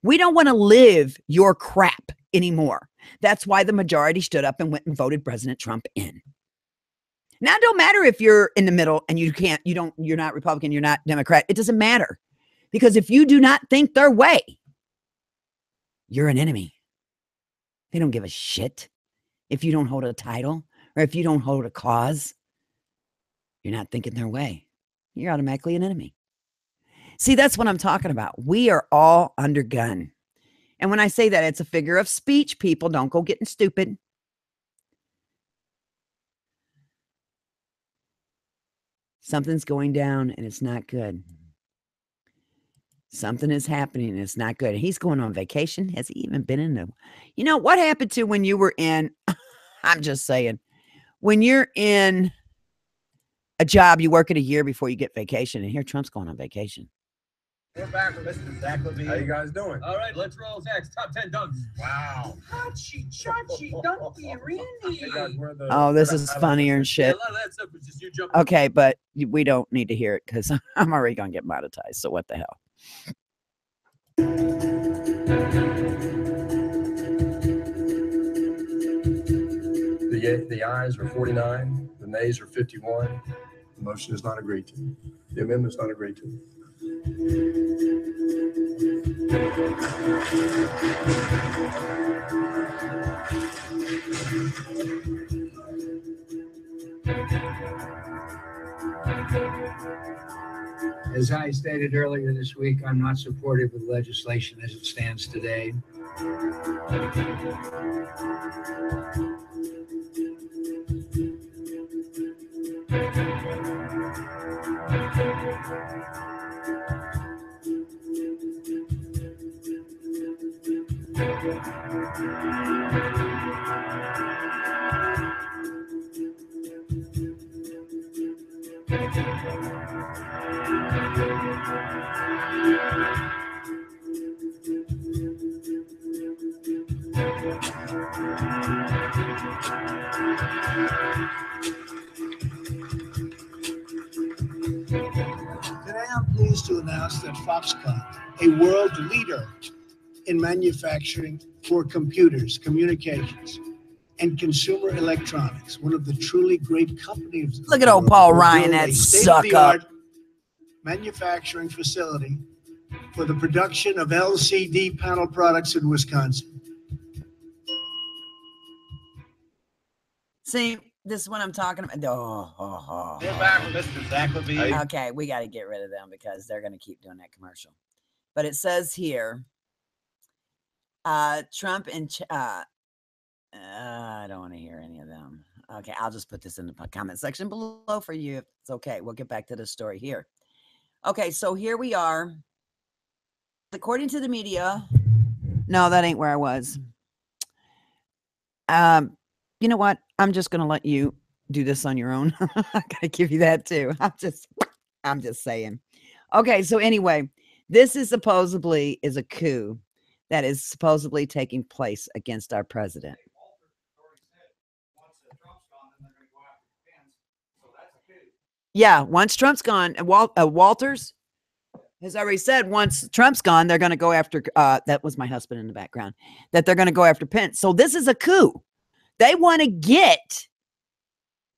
We don't want to live your crap anymore. That's why the majority stood up and went and voted President Trump in. Now, it don't matter if you're in the middle and you're not Republican, you're not Democrat. It doesn't matter because if you do not think their way, you're an enemy. They don't give a shit if you don't hold a title or if you don't hold a cause. You're not thinking their way. you're automatically an enemy. See, that's what I'm talking about. We are all under gun. And when I say that, it's a figure of speech, people. Don't go getting stupid. Something's going down and it's not good. Something is happening and it's not good. He's going on vacation. Has he even been in the... You know, what happened to when you were in... I'm just saying. When you're in a job, you work it a year before you get vacation. And here Trump's going on vacation. We're back with Mr. Zach Levine. How you guys doing? All right, let's roll Zach's top 10 dunks. Wow. Hachi, chachi, dunky, Randy. Oh, this is funnier and shit. Yeah, a lot of that stuff was just you jumping. Okay, but we don't need to hear it because I'm already going to get monetized. So what the hell? The ayes are 49, the nays are 51. The motion is not agreed to. The amendment is not agreed to. As I stated earlier this week, I'm not supportive of legislation as it stands today. Today I'm pleased to announce that Foxconn, a world leader in manufacturing for computers, communications, and consumer electronics, one of the truly great companies. Look at old Paul Ryan, that suck up. Manufacturing facility for the production of LCD panel products in Wisconsin. See, this is what I'm talking about. We're back with Mr. Zach Levine. Okay, we got to get rid of them because they're going to keep doing that commercial. But it says here, Trump and I don't want to hear any of them. Okay, I'll just put this in the comment section below for you. It's okay. We'll get back to the story here. Okay, so here we are. According to the media, no, that ain't where I was. You know what? I'm just going to let you do this on your own. I got to give you that too. I'm just saying. Okay, so anyway, this is supposedly is a coup that is supposedly taking place against our president. Yeah, once Trump's gone, Walters has already said once Trump's gone, they're going to go after, that was my husband in the background, that they're going to go after Pence. So this is a coup. They want to get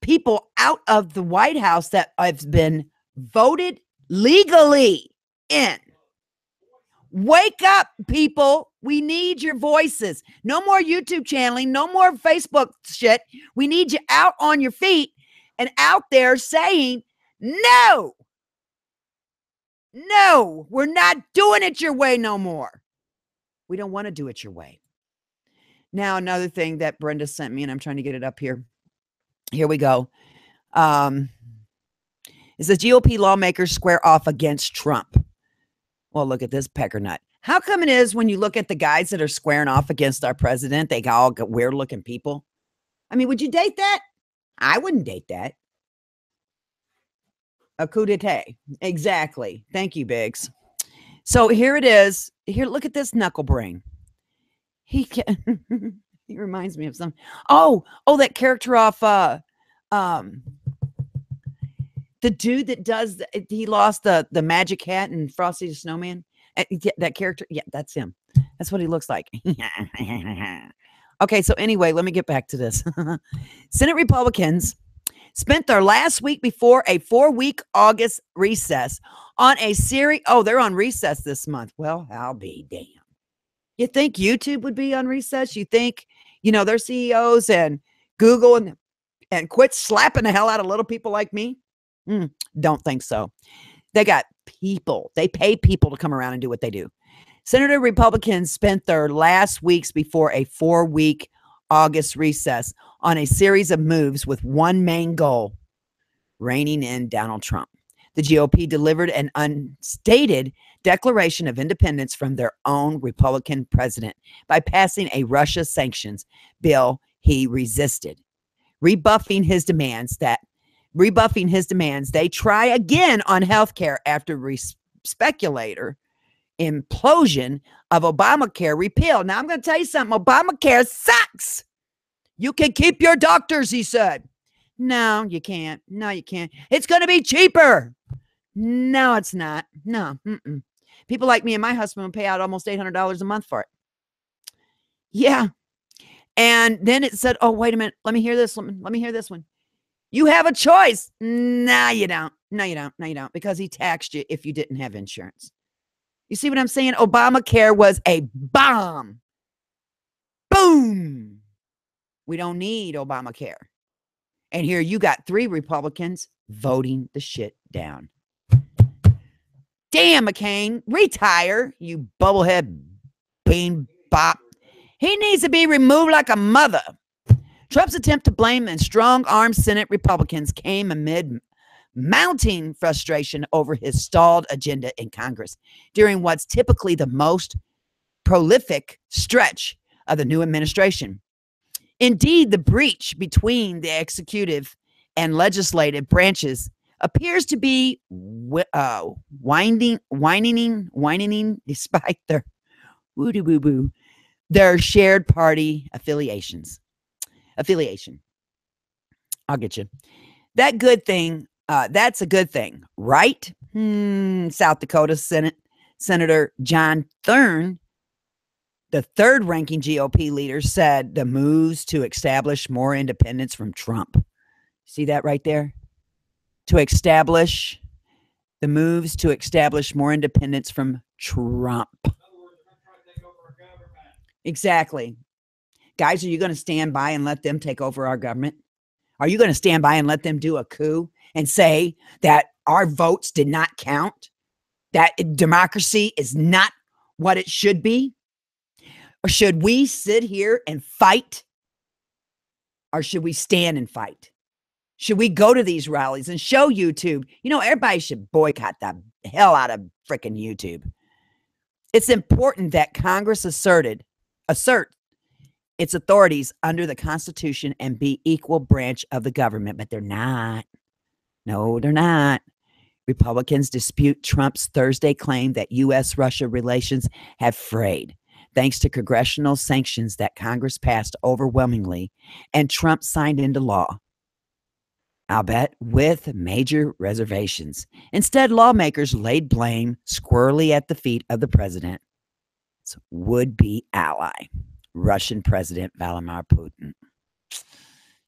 people out of the White House that have been voted legally in. Wake up, people. We need your voices. No more YouTube channeling, no more Facebook shit. We need you out on your feet and out there saying, no, we're not doing it your way no more. We don't want to do it your way. Now, another thing that Brenda sent me, and I'm trying to get it up here. Here we go. It says GOP lawmakers square off against Trump. Well, look at this pecker nut. How come it is when you look at the guys that are squaring off against our president, they all got weird looking people? I mean, would you date that? I wouldn't date that. A coup d'etat. Exactly. Thank you, Biggs. So here it is. Here, look at this knuckle brain. He reminds me of some. Oh, that character off the dude that does he lost the magic hat in Frosty the Snowman. That character, yeah, that's him. That's what he looks like. Okay, so anyway, let me get back to this. Senate Republicans spent their last week before a 4-week August recess on a series. Oh, they're on recess this month. Well, I'll be damned. You think YouTube would be on recess? You think, their CEOs and Google and quit slapping the hell out of little people like me? Don't think so. They got people. They pay people to come around and do what they do. Senator Republicans spent their last weeks before a 4-week August recess on a series of moves with one main goal: reining in Donald Trump. The GOP delivered an unstated declaration of independence from their own Republican president by passing a Russia sanctions bill he resisted. Rebuffing his demands, they try again on health care after speculator implosion of Obamacare repeal. Now, I'm going to tell you something. Obamacare sucks. You can keep your doctors, he said. No, you can't. No, you can't. It's going to be cheaper. No, it's not. No. People like me and my husband will pay out almost $800 a month for it. Yeah. And then it said, oh, wait a minute. Let me hear this one. Let me hear this one. You have a choice. No, you don't. No, you don't. No, you don't. Because he taxed you if you didn't have insurance. You see what I'm saying? Obamacare was a bomb. Boom. We don't need Obamacare. And here you got 3 Republicans voting the shit down. Damn, McCain, retire, you bubblehead bean bop. He needs to be removed like a mother. Trump's attempt to blame and strong-armed Senate Republicans came amid mounting frustration over his stalled agenda in Congress during what's typically the most prolific stretch of the new administration. Indeed, the breach between the executive and legislative branches appears to be widening despite their their shared party affiliation. I'll get you. That good thing. That's a good thing, right? South Dakota Senator John Thune, the third-ranking GOP leader, said the moves to establish more independence from Trump. See that right there? The moves to establish more independence from Trump. Exactly. Guys, are you going to stand by and let them take over our government? Are you going to stand by and let them do a coup and say that our votes did not count? That democracy is not what it should be? Or should we sit here and fight? Or should we stand and fight? Should we go to these rallies and show YouTube? You know, everybody should boycott the hell out of freaking YouTube. It's important that Congress assert its authorities under the Constitution and be equal branch of the government, but they're not. No, they're not. Republicans dispute Trump's Thursday claim that U.S.-Russia relations have frayed, thanks to congressional sanctions that Congress passed overwhelmingly and Trump signed into law. I'll bet with major reservations. Instead, lawmakers laid blame squarely at the feet of the president's would-be ally, Russian President Vladimir Putin.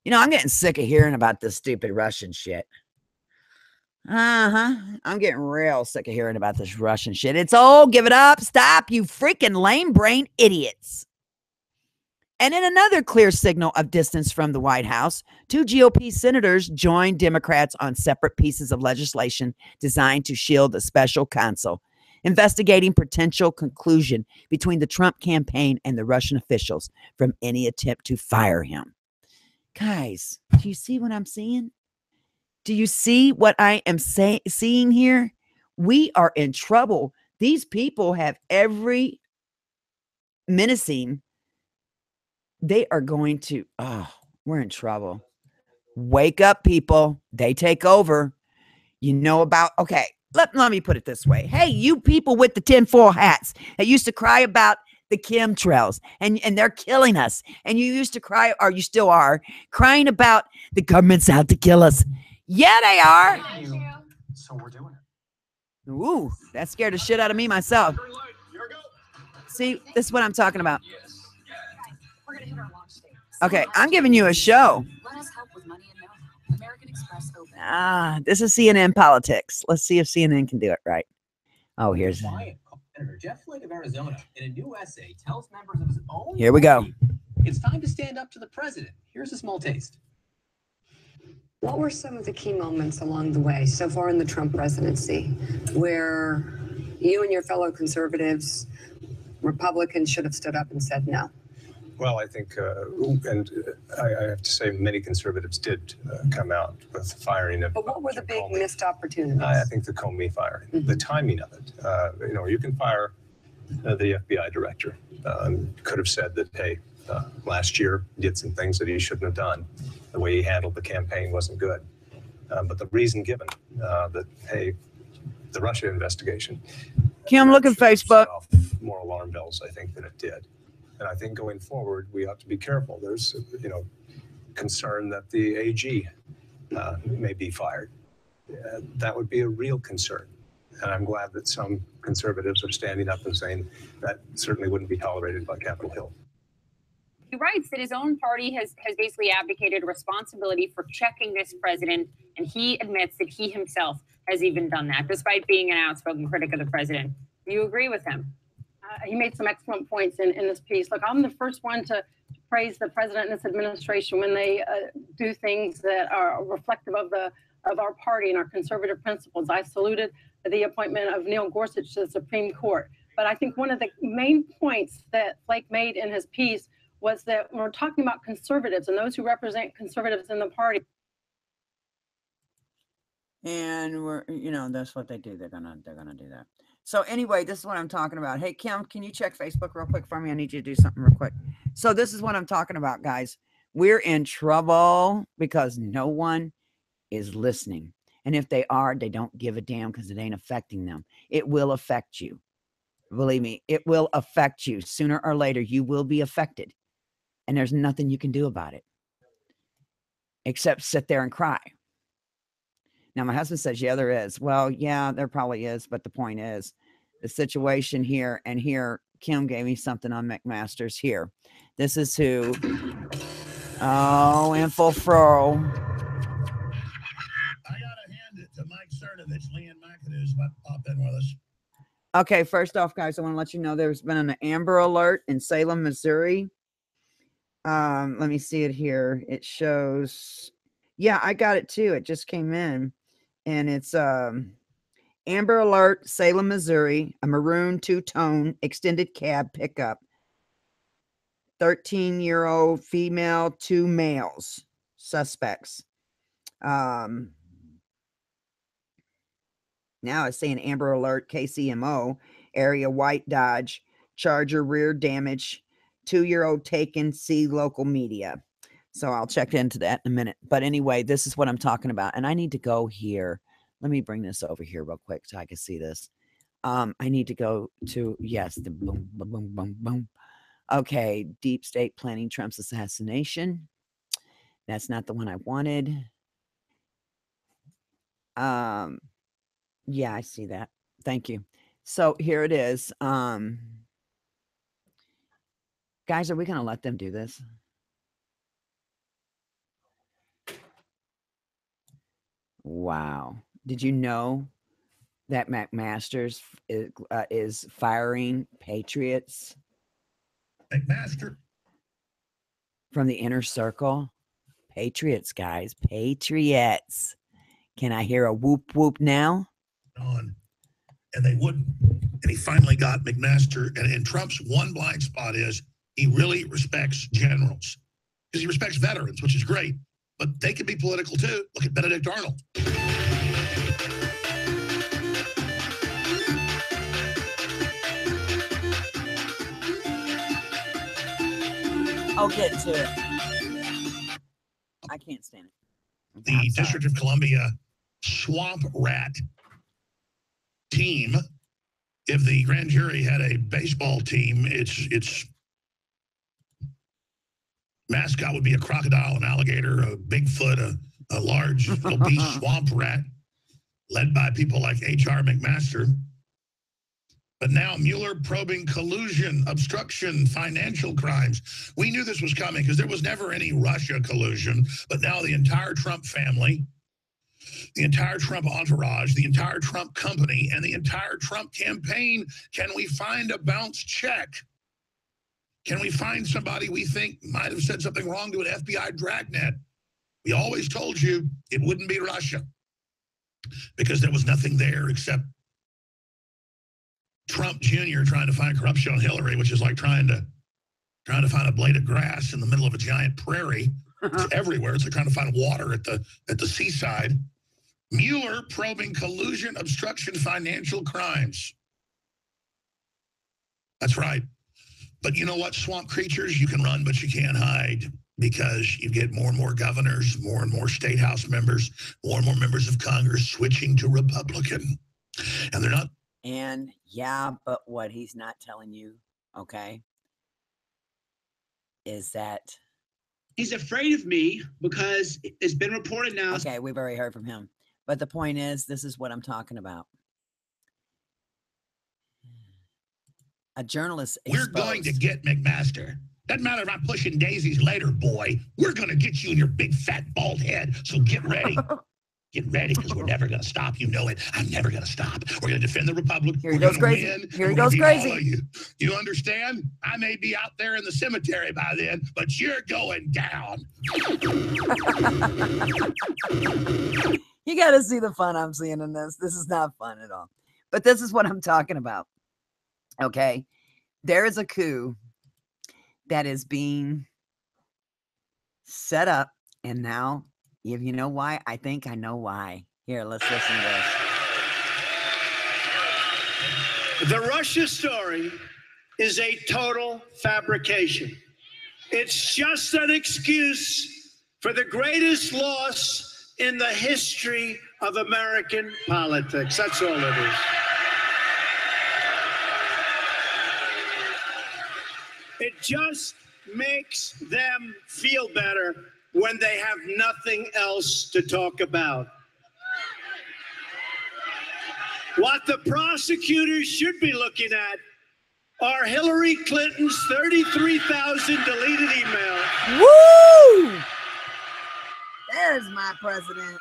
You know, I'm getting sick of hearing about this stupid Russian shit. I'm getting real sick of hearing about this Russian shit. It's give it up. Stop, you freaking lame-brained idiots. And in another clear signal of distance from the White House, 2 GOP senators joined Democrats on separate pieces of legislation designed to shield the special counsel, investigating potential collusion between the Trump campaign and the Russian officials from any attempt to fire him. Guys, do you see what I'm seeing? Do you see what I am seeing here? We are in trouble. These people have every menacing. They are going to, we're in trouble. Wake up, people. They take over. You know about, okay, let me put it this way. Hey, you people with the tinfoil hats that used to cry about the chemtrails and they're killing us. And you used to cry, or you still are, crying about the government's out to kill us. Yeah, they are. So we're doing it. Ooh, that scared the shit out of me myself. See, this is what I'm talking about. We're gonna hit our launch date. Okay, I'm giving you a show. Let us help with money and know-how. American Express open. This is CNN politics. Let's see if CNN can do it right. Oh, here's Senator Jeff Flake of Arizona, in a new essay, tells members of his own Here we go. party, it's time to stand up to the president. Here's a small taste. What were some of the key moments along the way so far in the Trump presidency where you and your fellow conservatives, Republicans should have stood up and said no? Well, I think, and I have to say, many conservatives did come out with firing of. But what were the big missed opportunities? I think the Comey firing, the timing of it. You can fire the FBI director. Could have said that, hey, last year did some things that he shouldn't have done. The way he handled the campaign wasn't good. But the reason given that, hey, the Russia investigation. Kim, look at Facebook. More alarm bells, I think, than it did. And I think going forward, we have to be careful. There's, concern that the AG may be fired. That would be a real concern. And I'm glad that some conservatives are standing up and saying that certainly wouldn't be tolerated by Capitol Hill. He writes that his own party has basically abdicated responsibility for checking this president, and he admits that he himself has even done that, despite being an outspoken critic of the president. Do you agree with him? He made some excellent points in this piece. Look, I'm the first one to praise the president and this administration when they do things that are reflective of our party and our conservative principles. I saluted the appointment of Neil Gorsuch to the Supreme Court. But I think one of the main points that Flake made in his piece was that when we're talking about conservatives and those who represent conservatives in the party. And we're, that's what they do. They're gonna do that. So anyway, this is what I'm talking about. Hey, Kim, can you check Facebook real quick for me? I need you to do something real quick. So this is what I'm talking about, guys. We're in trouble because no one is listening. And if they are, they don't give a damn because it ain't affecting them. It will affect you. Believe me, it will affect you. Sooner or later, you will be affected. And there's nothing you can do about it. Except sit there and cry. Now, my husband says, yeah, there is. Well, yeah, there probably is. But the point is, the situation here and here, Kim gave me something on McMaster's here. This is who. Oh, in full fro. I got to hand it to Mike Cernovich, Leanne McAdoo's popped in with us. Okay, first off, guys, I want to let you know there's been an Amber Alert in Salem, Missouri. Let me see it here. It shows. Yeah, I got it too. It just came in. And it's Amber Alert, Salem, Missouri, a maroon two-tone extended cab pickup. 13-year-old female, 2 males, suspects. Now it's saying Amber Alert, KCMO, area white Dodge, Charger rear damage, 2-year-old taken, see local media. So I'll check into that in a minute. But anyway, this is what I'm talking about. And I need to go here. Let me bring this over here real quick so I can see this. I need to go to, yes, the boom, boom, boom, boom, boom. Okay, deep state planning Trump's assassination. That's not the one I wanted. Yeah, I see that. Thank you. So here it is. Guys, are we going to let them do this? Wow. Did you know that McMaster's is firing patriots? McMaster. From the inner circle? Patriots, guys. Patriots. Can I hear a whoop whoop now? And they wouldn't. And he finally got McMaster. And Trump's one blind spot is he really respects generals. Because he respects veterans, which is great. But they can be political too. Look at Benedict Arnold. I'll get to it. I can't stand it. The District of Columbia swamp rat team. If the grand jury had a baseball team, its mascot would be a crocodile, an alligator, a Bigfoot, a large obese swamp rat led by people like H.R. McMaster. But now Mueller probing collusion, obstruction, financial crimes. We knew this was coming because there was never any Russia collusion. But now the entire Trump family, the entire Trump entourage, the entire Trump company, and the entire Trump campaign, can we find a bounce check? Can we find somebody we think might have said something wrong to an FBI dragnet? We always told you it wouldn't be Russia because there was nothing there except Trump Jr. trying to find corruption on Hillary, which is like trying to find a blade of grass in the middle of a giant prairie. It's everywhere. It's like trying to find water at the seaside. Mueller probing collusion, obstruction, financial crimes. That's right. But you know what, swamp creatures? You can run, but you can't hide because you get more and more governors, more and more state house members, more and more members of Congress switching to Republican. And they're not. And yeah, but what he's not telling you, okay, is that he's afraid of me because it's been reported now. Okay, we've already heard from him. But the point is, this is what I'm talking about. A journalist exposed. We're going to get McMaster. Doesn't matter if I'm pushing daisies later, boy. We're going to get you in your big, fat, bald head. So get ready. Get ready, because we're never going to stop. You know it. I'm never going to stop. We're going to defend the Republic. Here he goes crazy. Win, Here he goes crazy. You understand? I may be out there in the cemetery by then, but you're going down. You got to see the fun I'm seeing in this. This is not fun at all. But this is what I'm talking about. Okay. There is a coup that is being set up. And now, if you know why, I think I know why. Here, let's listen to this. The Russia story is a total fabrication. It's just an excuse for the greatest loss in the history of American politics. That's all it is. It just makes them feel better when they have nothing else to talk about. What the prosecutors should be looking at are Hillary Clinton's 33,000 deleted emails. Woo! There's my president.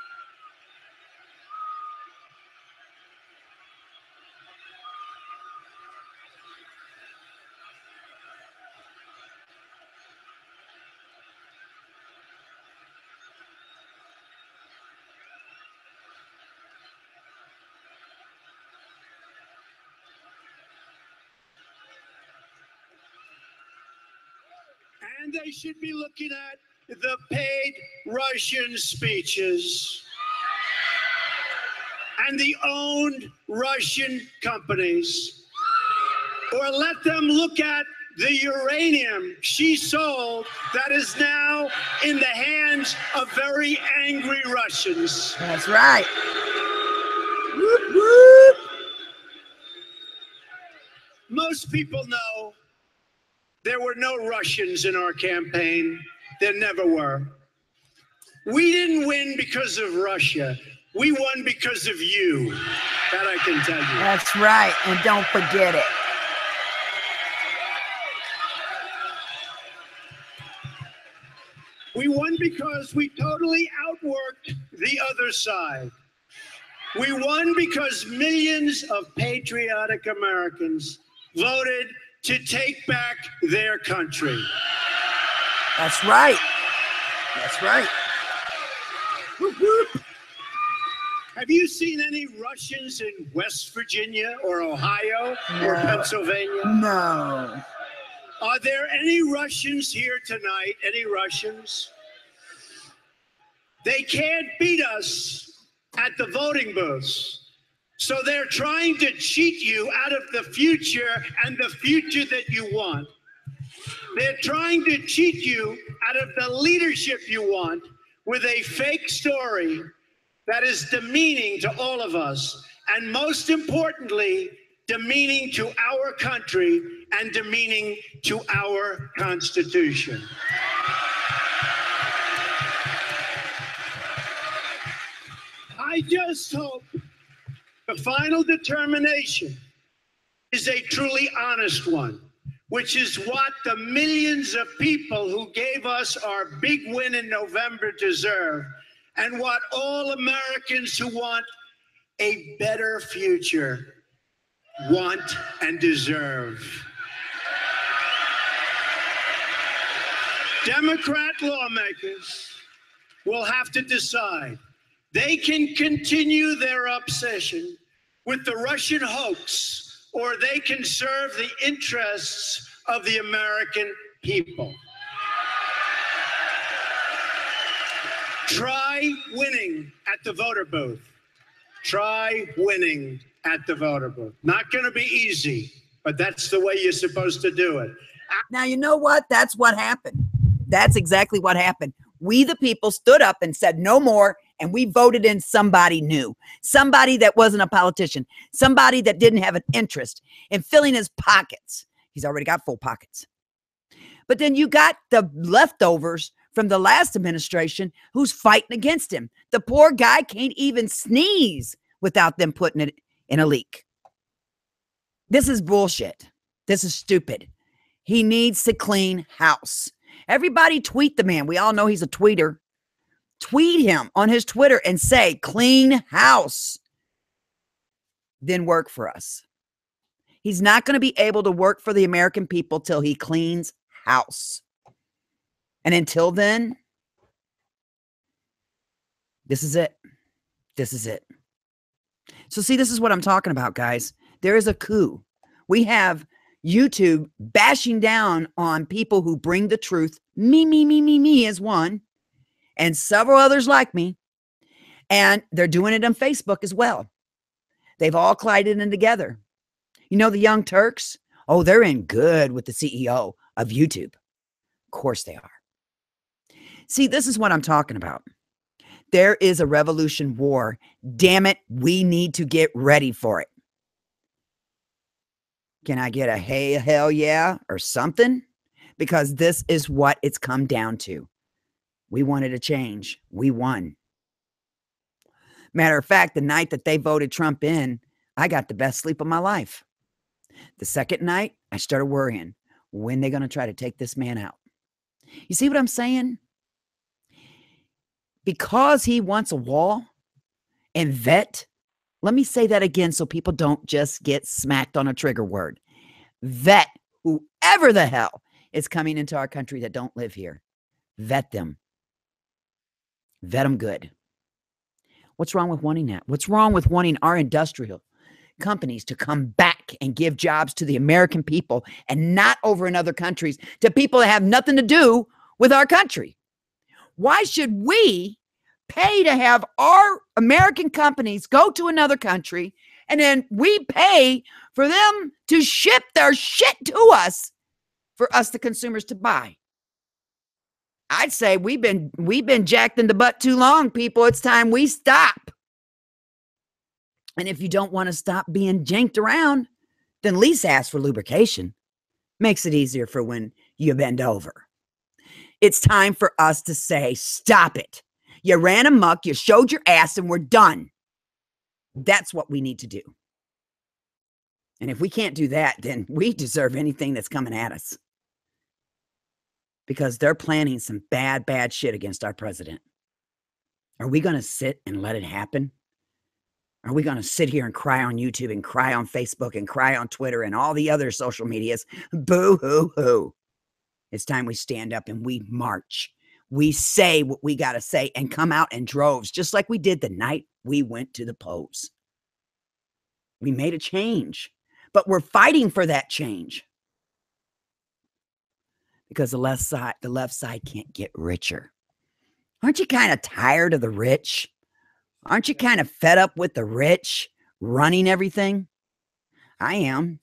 And they should be looking at the paid Russian speeches and the owned Russian companies. Or let them look at the uranium she sold that is now in the hands of very angry Russians. That's right. Whoop, whoop. Most people know there were no Russians in our campaign. There never were. We didn't win because of Russia. We won because of you. That I can tell you. That's right. And don't forget it. We won because we totally outworked the other side. We won because millions of patriotic Americans voted to take back their country. That's right. That's right. Whoop, whoop. Have you seen any Russians in West Virginia or Ohio or Pennsylvania? No. Are there any Russians here tonight? Any Russians? They can't beat us at the voting booths. So they're trying to cheat you out of the future and the future that you want. They're trying to cheat you out of the leadership you want with a fake story that is demeaning to all of us. And most importantly, demeaning to our country and demeaning to our Constitution. I just hope the final determination is a truly honest one, which is what the millions of people who gave us our big win in November deserve, and what all Americans who want a better future want and deserve. Democrat lawmakers will have to decide. They can continue their obsession with the Russian hoax, or they can serve the interests of the American people. Try winning at the voter booth. Try winning at the voter booth. Not going to be easy, but that's the way you're supposed to do it. Now, you know what? That's what happened. That's exactly what happened. We, the people, stood up and said no more, and we voted in somebody new, somebody that wasn't a politician, somebody that didn't have an interest in filling his pockets. He's already got full pockets. But then you got the leftovers from the last administration who's fighting against him. The poor guy can't even sneeze without them putting it in a leak. This is bullshit. This is stupid. He needs to clean house. Everybody tweet the man. We all know he's a tweeter. Tweet him on his Twitter and say, clean house. Then work for us. He's not going to be able to work for the American people till he cleans house. And until then, this is it. This is it. So see, this is what I'm talking about, guys. There is a coup. We have YouTube bashing down on people who bring the truth. Me is one. And several others like me. And they're doing it on Facebook as well. They've all collided in together. You know the Young Turks? Oh, they're in good with the CEO of YouTube. Of course they are. See, this is what I'm talking about. There is a revolution war. Damn it, we need to get ready for it. Can I get a hey, hell yeah, or something? Because this is what it's come down to. We wanted a change. We won. Matter of fact, the night that they voted Trump in, I got the best sleep of my life. The second night, I started worrying, when they going to try to take this man out? You see what I'm saying? Because he wants a wall and vet, let me say that again so people don't just get smacked on a trigger word. Vet whoever the hell is coming into our country that don't live here. Vet them. Vet them good. What's wrong with wanting that? What's wrong with wanting our industrial companies to come back and give jobs to the American people and not over in other countries to people that have nothing to do with our country? Why should we pay to have our American companies go to another country and then we pay for them to ship their shit to us for us, the consumers, to buy? I'd say we've been jacked in the butt too long, people. It's time we stop. And if you don't want to stop being janked around, then at least ask for lubrication. Makes it easier for when you bend over. It's time for us to say, stop it. You ran amok, you showed your ass, and we're done. That's what we need to do. And if we can't do that, then we deserve anything that's coming at us. Because they're planning some bad, bad shit against our president. Are we going to sit and let it happen? Are we going to sit here and cry on YouTube and cry on Facebook and cry on Twitter and all the other social medias? Boo hoo hoo. It's time we stand up and we march. We say what we got to say and come out in droves, just like we did the night we went to the polls. We made a change, but we're fighting for that change. Because the left side can't get richer. Aren't you kind of tired of the rich? Aren't you kind of fed up with the rich running everything? I am.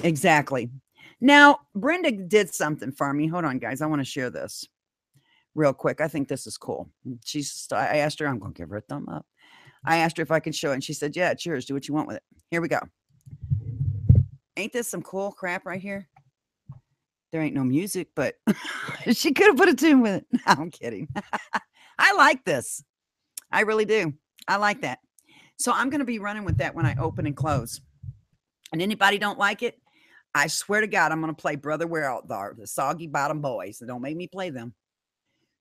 Exactly. Now, Brenda did something for me. Hold on, guys. I want to share this real quick. I think this is cool. I asked her, I'm going to give her a thumb up. I asked her if I could show it, and she said, yeah, it's yours. Do what you want with it. Here we go. Ain't this some cool crap right here? There ain't no music, but she could have put a tune with it. No, I'm kidding. I like this. I really do. I like that. So I'm going to be running with that when I open and close. And anybody don't like it, I swear to God, I'm going to play Brother Where Art Thou, the Soggy Bottom Boys. So don't make me play them.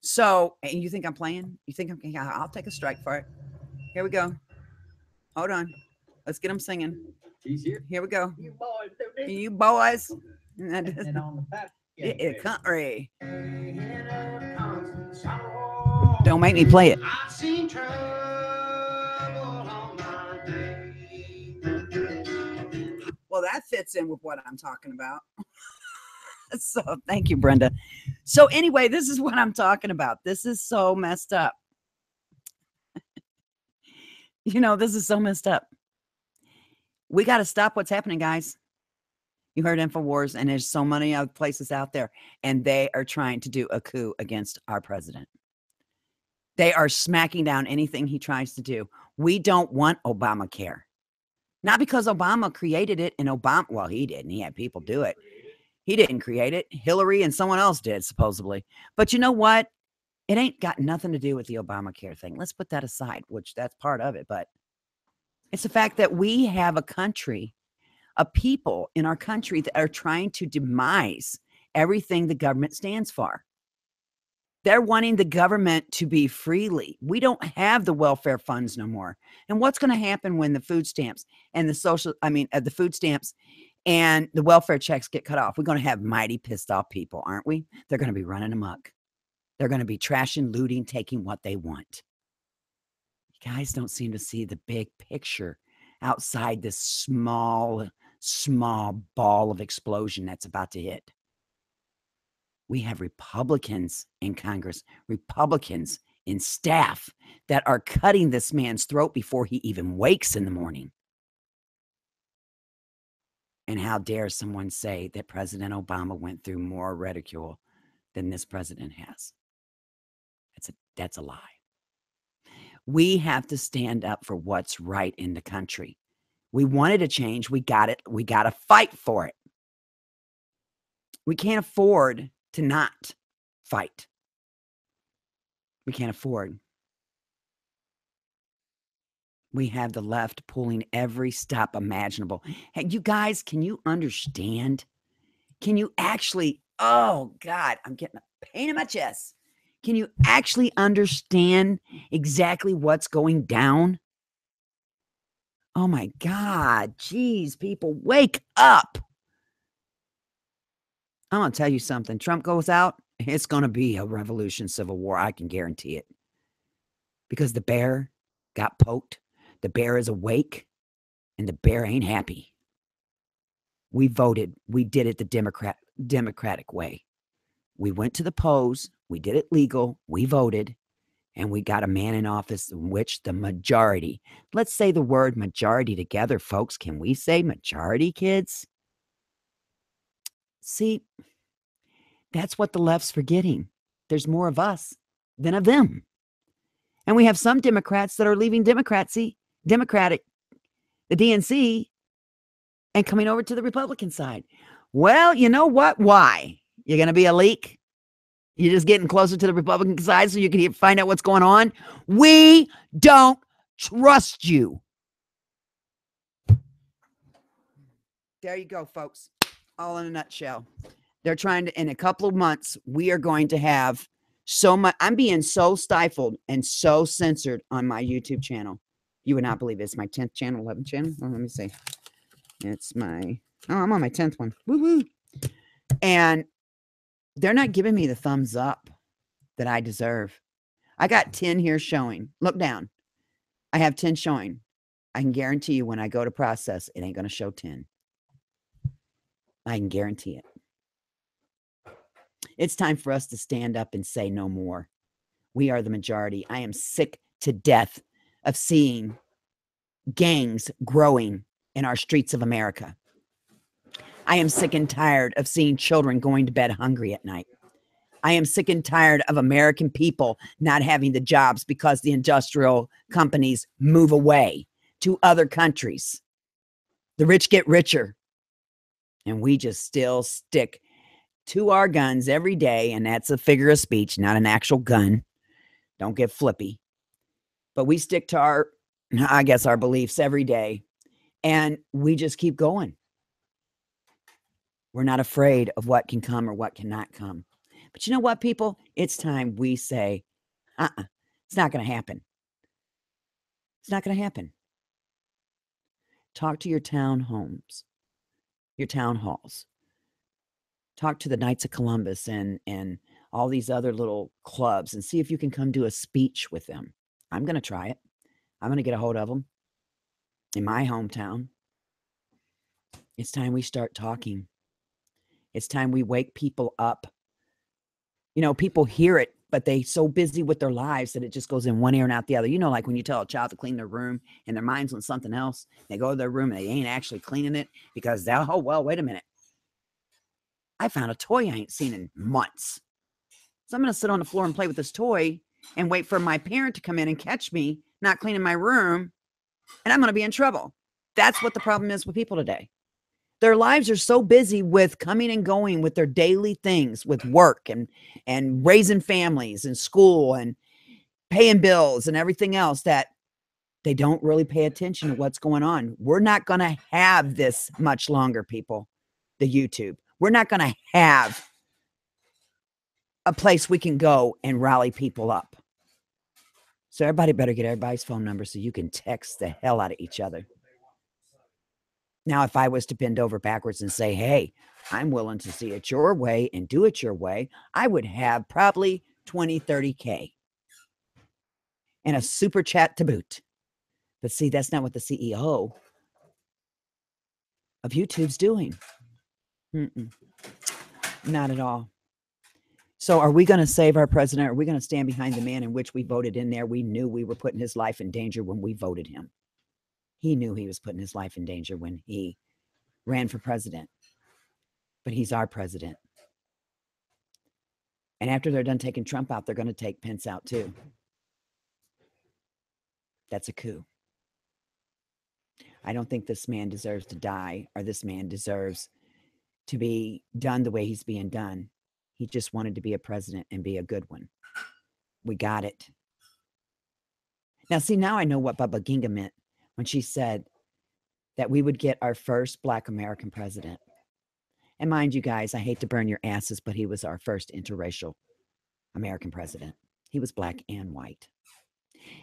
So, and you think I'm playing? You think I'll take a strike for it. Here we go. Hold on. Let's get them singing. He's here. Here we go. You boys do this. You boys. And on the back. Country. Don't make me play it. I've seen trouble on my day. Well, that fits in with what I'm talking about. So thank you, Brenda. So anyway, this is what I'm talking about. This is so messed up. You know, this is so messed up. We got to stop what's happening, guys. You heard InfoWars, and there's so many other places out there, and they are trying to do a coup against our president. They are smacking down anything he tries to do. We don't want Obamacare. Not because Obama created it, and well, he didn't. He had people do it. He didn't create it. Hillary and someone else did, supposedly. But you know what? It ain't got nothing to do with the Obamacare thing. Let's put that aside, which that's part of it. But it's the fact that we have a country, a people in our country that are trying to demise everything the government stands for. They're wanting the government to be freely. We don't have the welfare funds no more. And what's going to happen when the food stamps and the food stamps and the welfare checks get cut off? We're going to have mighty pissed off people, aren't we? They're going to be running amok. They're going to be trashing, looting, taking what they want. You guys don't seem to see the big picture outside this small ball of explosion that's about to hit. We have Republicans in Congress, Republicans in staff that are cutting this man's throat before he even wakes in the morning. And how dare someone say that President Obama went through more ridicule than this president has? That's a lie. We have to stand up for what's right in the country. We wanted a change. We got it. We got to fight for it. We can't afford to not fight. We can't afford. We have the left pulling every stop imaginable. Hey, you guys, can you understand? Can you actually, oh God, I'm getting a pain in my chest. Can you actually understand exactly what's going down? Oh my God, geez, people, wake up. I'm going to tell you something. Trump goes out, it's going to be a revolution, civil war. I can guarantee it. Because the bear got poked. The bear is awake, and the bear ain't happy. We voted. We did it the democratic way. We went to the polls. We did it legal. We voted, and we got a man in office in which the majority, let's say the word majority together, folks. Can we say majority, kids? See, that's what the left's forgetting. There's more of us than of them. And we have some Democrats that are leaving the DNC, and coming over to the Republican side. Well, you know what? Why? You're going to be a leak? You're just getting closer to the Republican side so you can find out what's going on? We don't trust you. There you go, folks. All in a nutshell. They're trying to, in a couple of months, we are going to have so much. I'm being so stifled and so censored on my YouTube channel. You would not believe it. It's my 10th channel, 11th channel. Oh, let me see. It's my, I'm on my 10th one. Woo-hoo. And they're not giving me the thumbs up that I deserve. I got 10 here showing. Look down. I have 10 showing. I can guarantee you when I go to process, it ain't going to show 10. I can guarantee it. It's time for us to stand up and say no more. We are the majority. I am sick to death of seeing gangs growing in our streets of America. I am sick and tired of seeing children going to bed hungry at night. I am sick and tired of American people not having the jobs because the industrial companies move away to other countries. The rich get richer. And we just still stick to our guns every day. And that's a figure of speech, not an actual gun. Don't get flippy. But we stick to our beliefs every day. And we just keep going. We're not afraid of what can come or what cannot come. But you know what, people? It's time we say, it's not going to happen. It's not going to happen. Talk to your town homes, your town halls. Talk to the Knights of Columbus and all these other little clubs and see if you can come do a speech with them. I'm going to try it. I'm going to get a hold of them in my hometown. It's time we start talking. It's time we wake people up. You know, people hear it, but they so busy with their lives that it just goes in one ear and out the other. You know, like when you tell a child to clean their room and their mind's on something else, they go to their room and they ain't actually cleaning it because they'll, oh, well, wait a minute. I found a toy I ain't seen in months. So I'm going to sit on the floor and play with this toy and wait for my parent to come in and catch me not cleaning my room, and I'm going to be in trouble. That's what the problem is with people today. Their lives are so busy with coming and going with their daily things, with work and raising families and school and paying bills and everything else, that they don't really pay attention to what's going on. We're not going to have this much longer, people, the YouTube. We're not going to have a place we can go and rally people up. So everybody better get everybody's phone number so you can text the hell out of each other. Now, if I was to bend over backwards and say, hey, I'm willing to see it your way and do it your way, I would have probably 20, 30K and a super chat to boot. But see, that's not what the CEO of YouTube's doing. Not at all. So are we going to save our president? Are we going to stand behind the man in which we voted in there? We knew we were putting his life in danger when we voted him. He knew he was putting his life in danger when he ran for president. But he's our president. And after they're done taking Trump out, they're going to take Pence out too. That's a coup. I don't think this man deserves to die, or this man deserves to be done the way he's being done. He just wanted to be a president and be a good one. We got it. Now, see, now I know what Baba Ginga meant when she said that we would get our first Black American president. And mind you guys, I hate to burn your asses, but he was our first interracial American president. He was black and white.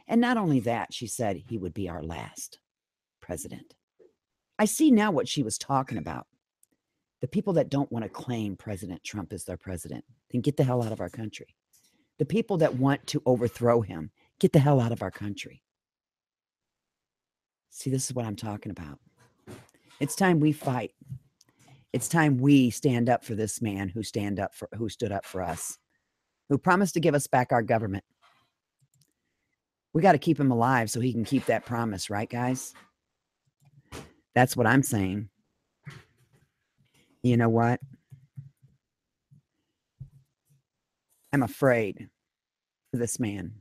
And not only that, she said he would be our last president. I see now what she was talking about. The people that don't want to claim President Trump as their president, then get the hell out of our country. The people that want to overthrow him, get the hell out of our country. See, this is what I'm talking about. It's time we fight. It's time we stand up for this man who stood up for us, who promised to give us back our government. We got to keep him alive so he can keep that promise, right, guys? That's what I'm saying. You know what? I'm afraid for this man.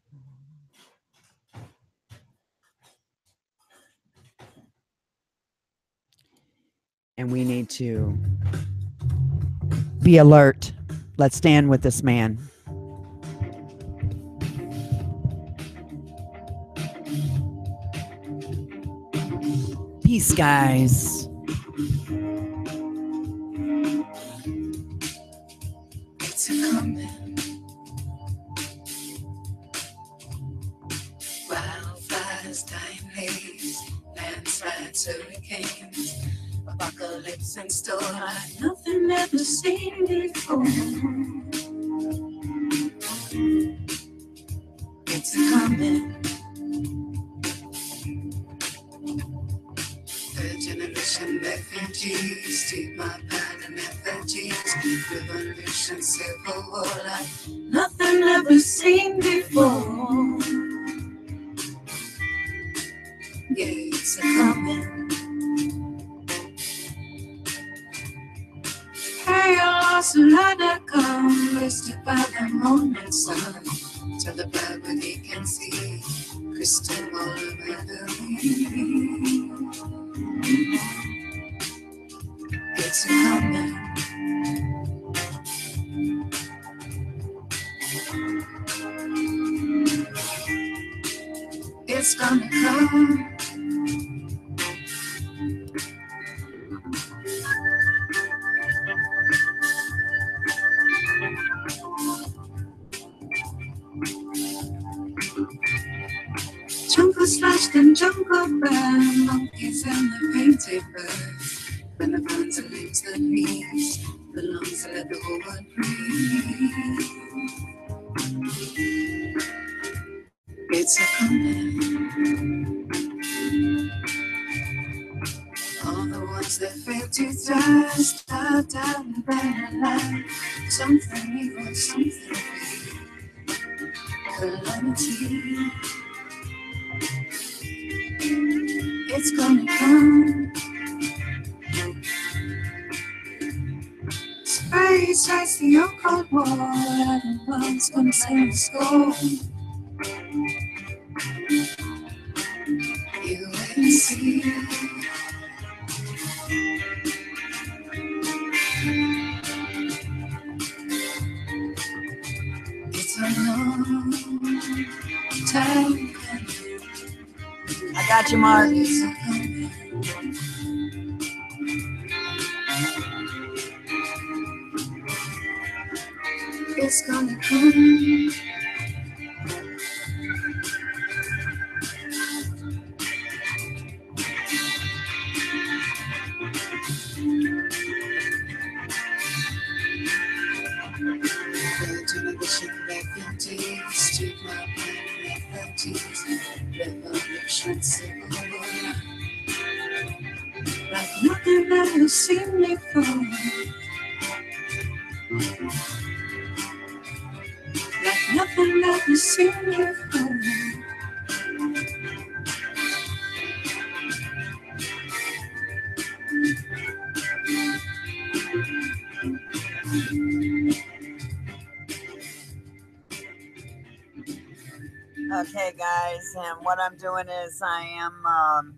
And we need to be alert. Let's stand with this man. Peace, guys. It's coming. Wildfires, time haze, landslides, hurricanes, apocalypse in store like nothing ever seen before. It's coming. Third generation refugees, take my pride and effigies. Revolution, civil war like nothing ever seen before. Yeah, it's coming. Chaos, light that come, rested by the morning sun. Tell the blind when he can see, crystal ball of me. It's coming. It's gonna come. Jungle slashed and jungle burned, monkeys and the painted birds. When the birds and leaves the leaves, the lungs and let the whole world breathe. It's a comeback. All the ones that fail to thirst, dive down the barren line. Something evil, something calamity. It's gonna come. Space ice the old cold war. Everyone's gonna send a score. You wait and see. It's a long time. I got you, Mark. It's gonna come. The television refugees, take my mind refugees, revolution civil war. Like nothing that we've seen before. Like nothing that we've seen before. Okay, guys, and what I'm doing is I am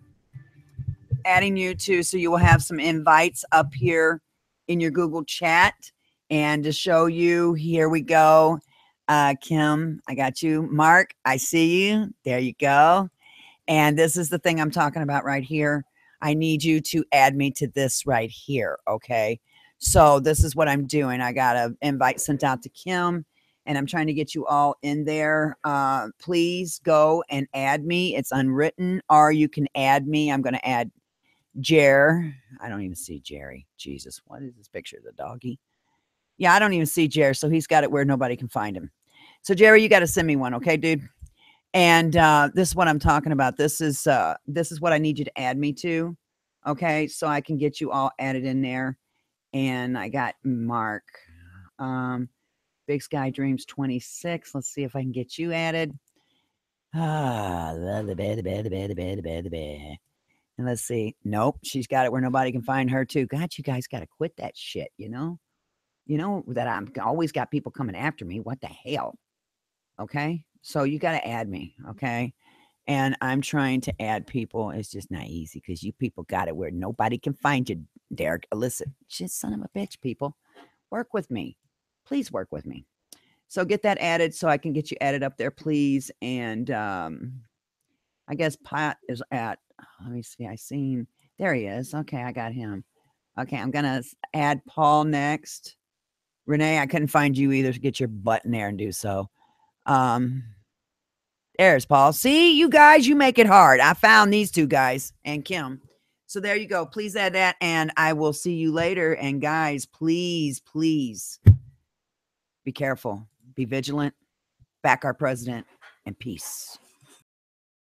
adding you to, so you will have some invites up here in your Google chat. And to show you, here we go. Kim, I got you. Mark, I see you. There you go. And this is the thing I'm talking about right here. I need you to add me to this right here, okay? So this is what I'm doing. I got an invite sent out to Kim, and I'm trying to get you all in there. Please go and add me. It's unwritten, or you can add me. I'm going to add Jer. I don't even see Jerry. Jesus, what is this picture of the doggy? Yeah, I don't even see Jer, so he's got it where nobody can find him. So Jerry, you got to send me one, okay, dude? And this is what I'm talking about. This is what I need you to add me to, okay? So I can get you all added in there. And I got Mark, Big Sky Dreams 26. Let's see if I can get you added. And let's see. Nope, she's got it where nobody can find her too. God, you guys got to quit that shit, you know? You know that I'm always got people coming after me. What the hell? Okay? So you got to add me, okay? And I'm trying to add people. It's just not easy because you people got it where nobody can find you, Derek. Listen, just son of a bitch, people. Work with me. Please work with me. So get that added so I can get you added up there, please. And I guess Pat is at, let me see, I seen, there he is. Okay, I got him. Okay, I'm going to add Paul next. Renee, I couldn't find you either. Get your butt in there and do so. There's Paul. See, you guys, you make it hard. I found these two guys and Kim. So there you go. Please add that, and I will see you later. And guys, please, please be careful. Be vigilant. Back our president, and peace.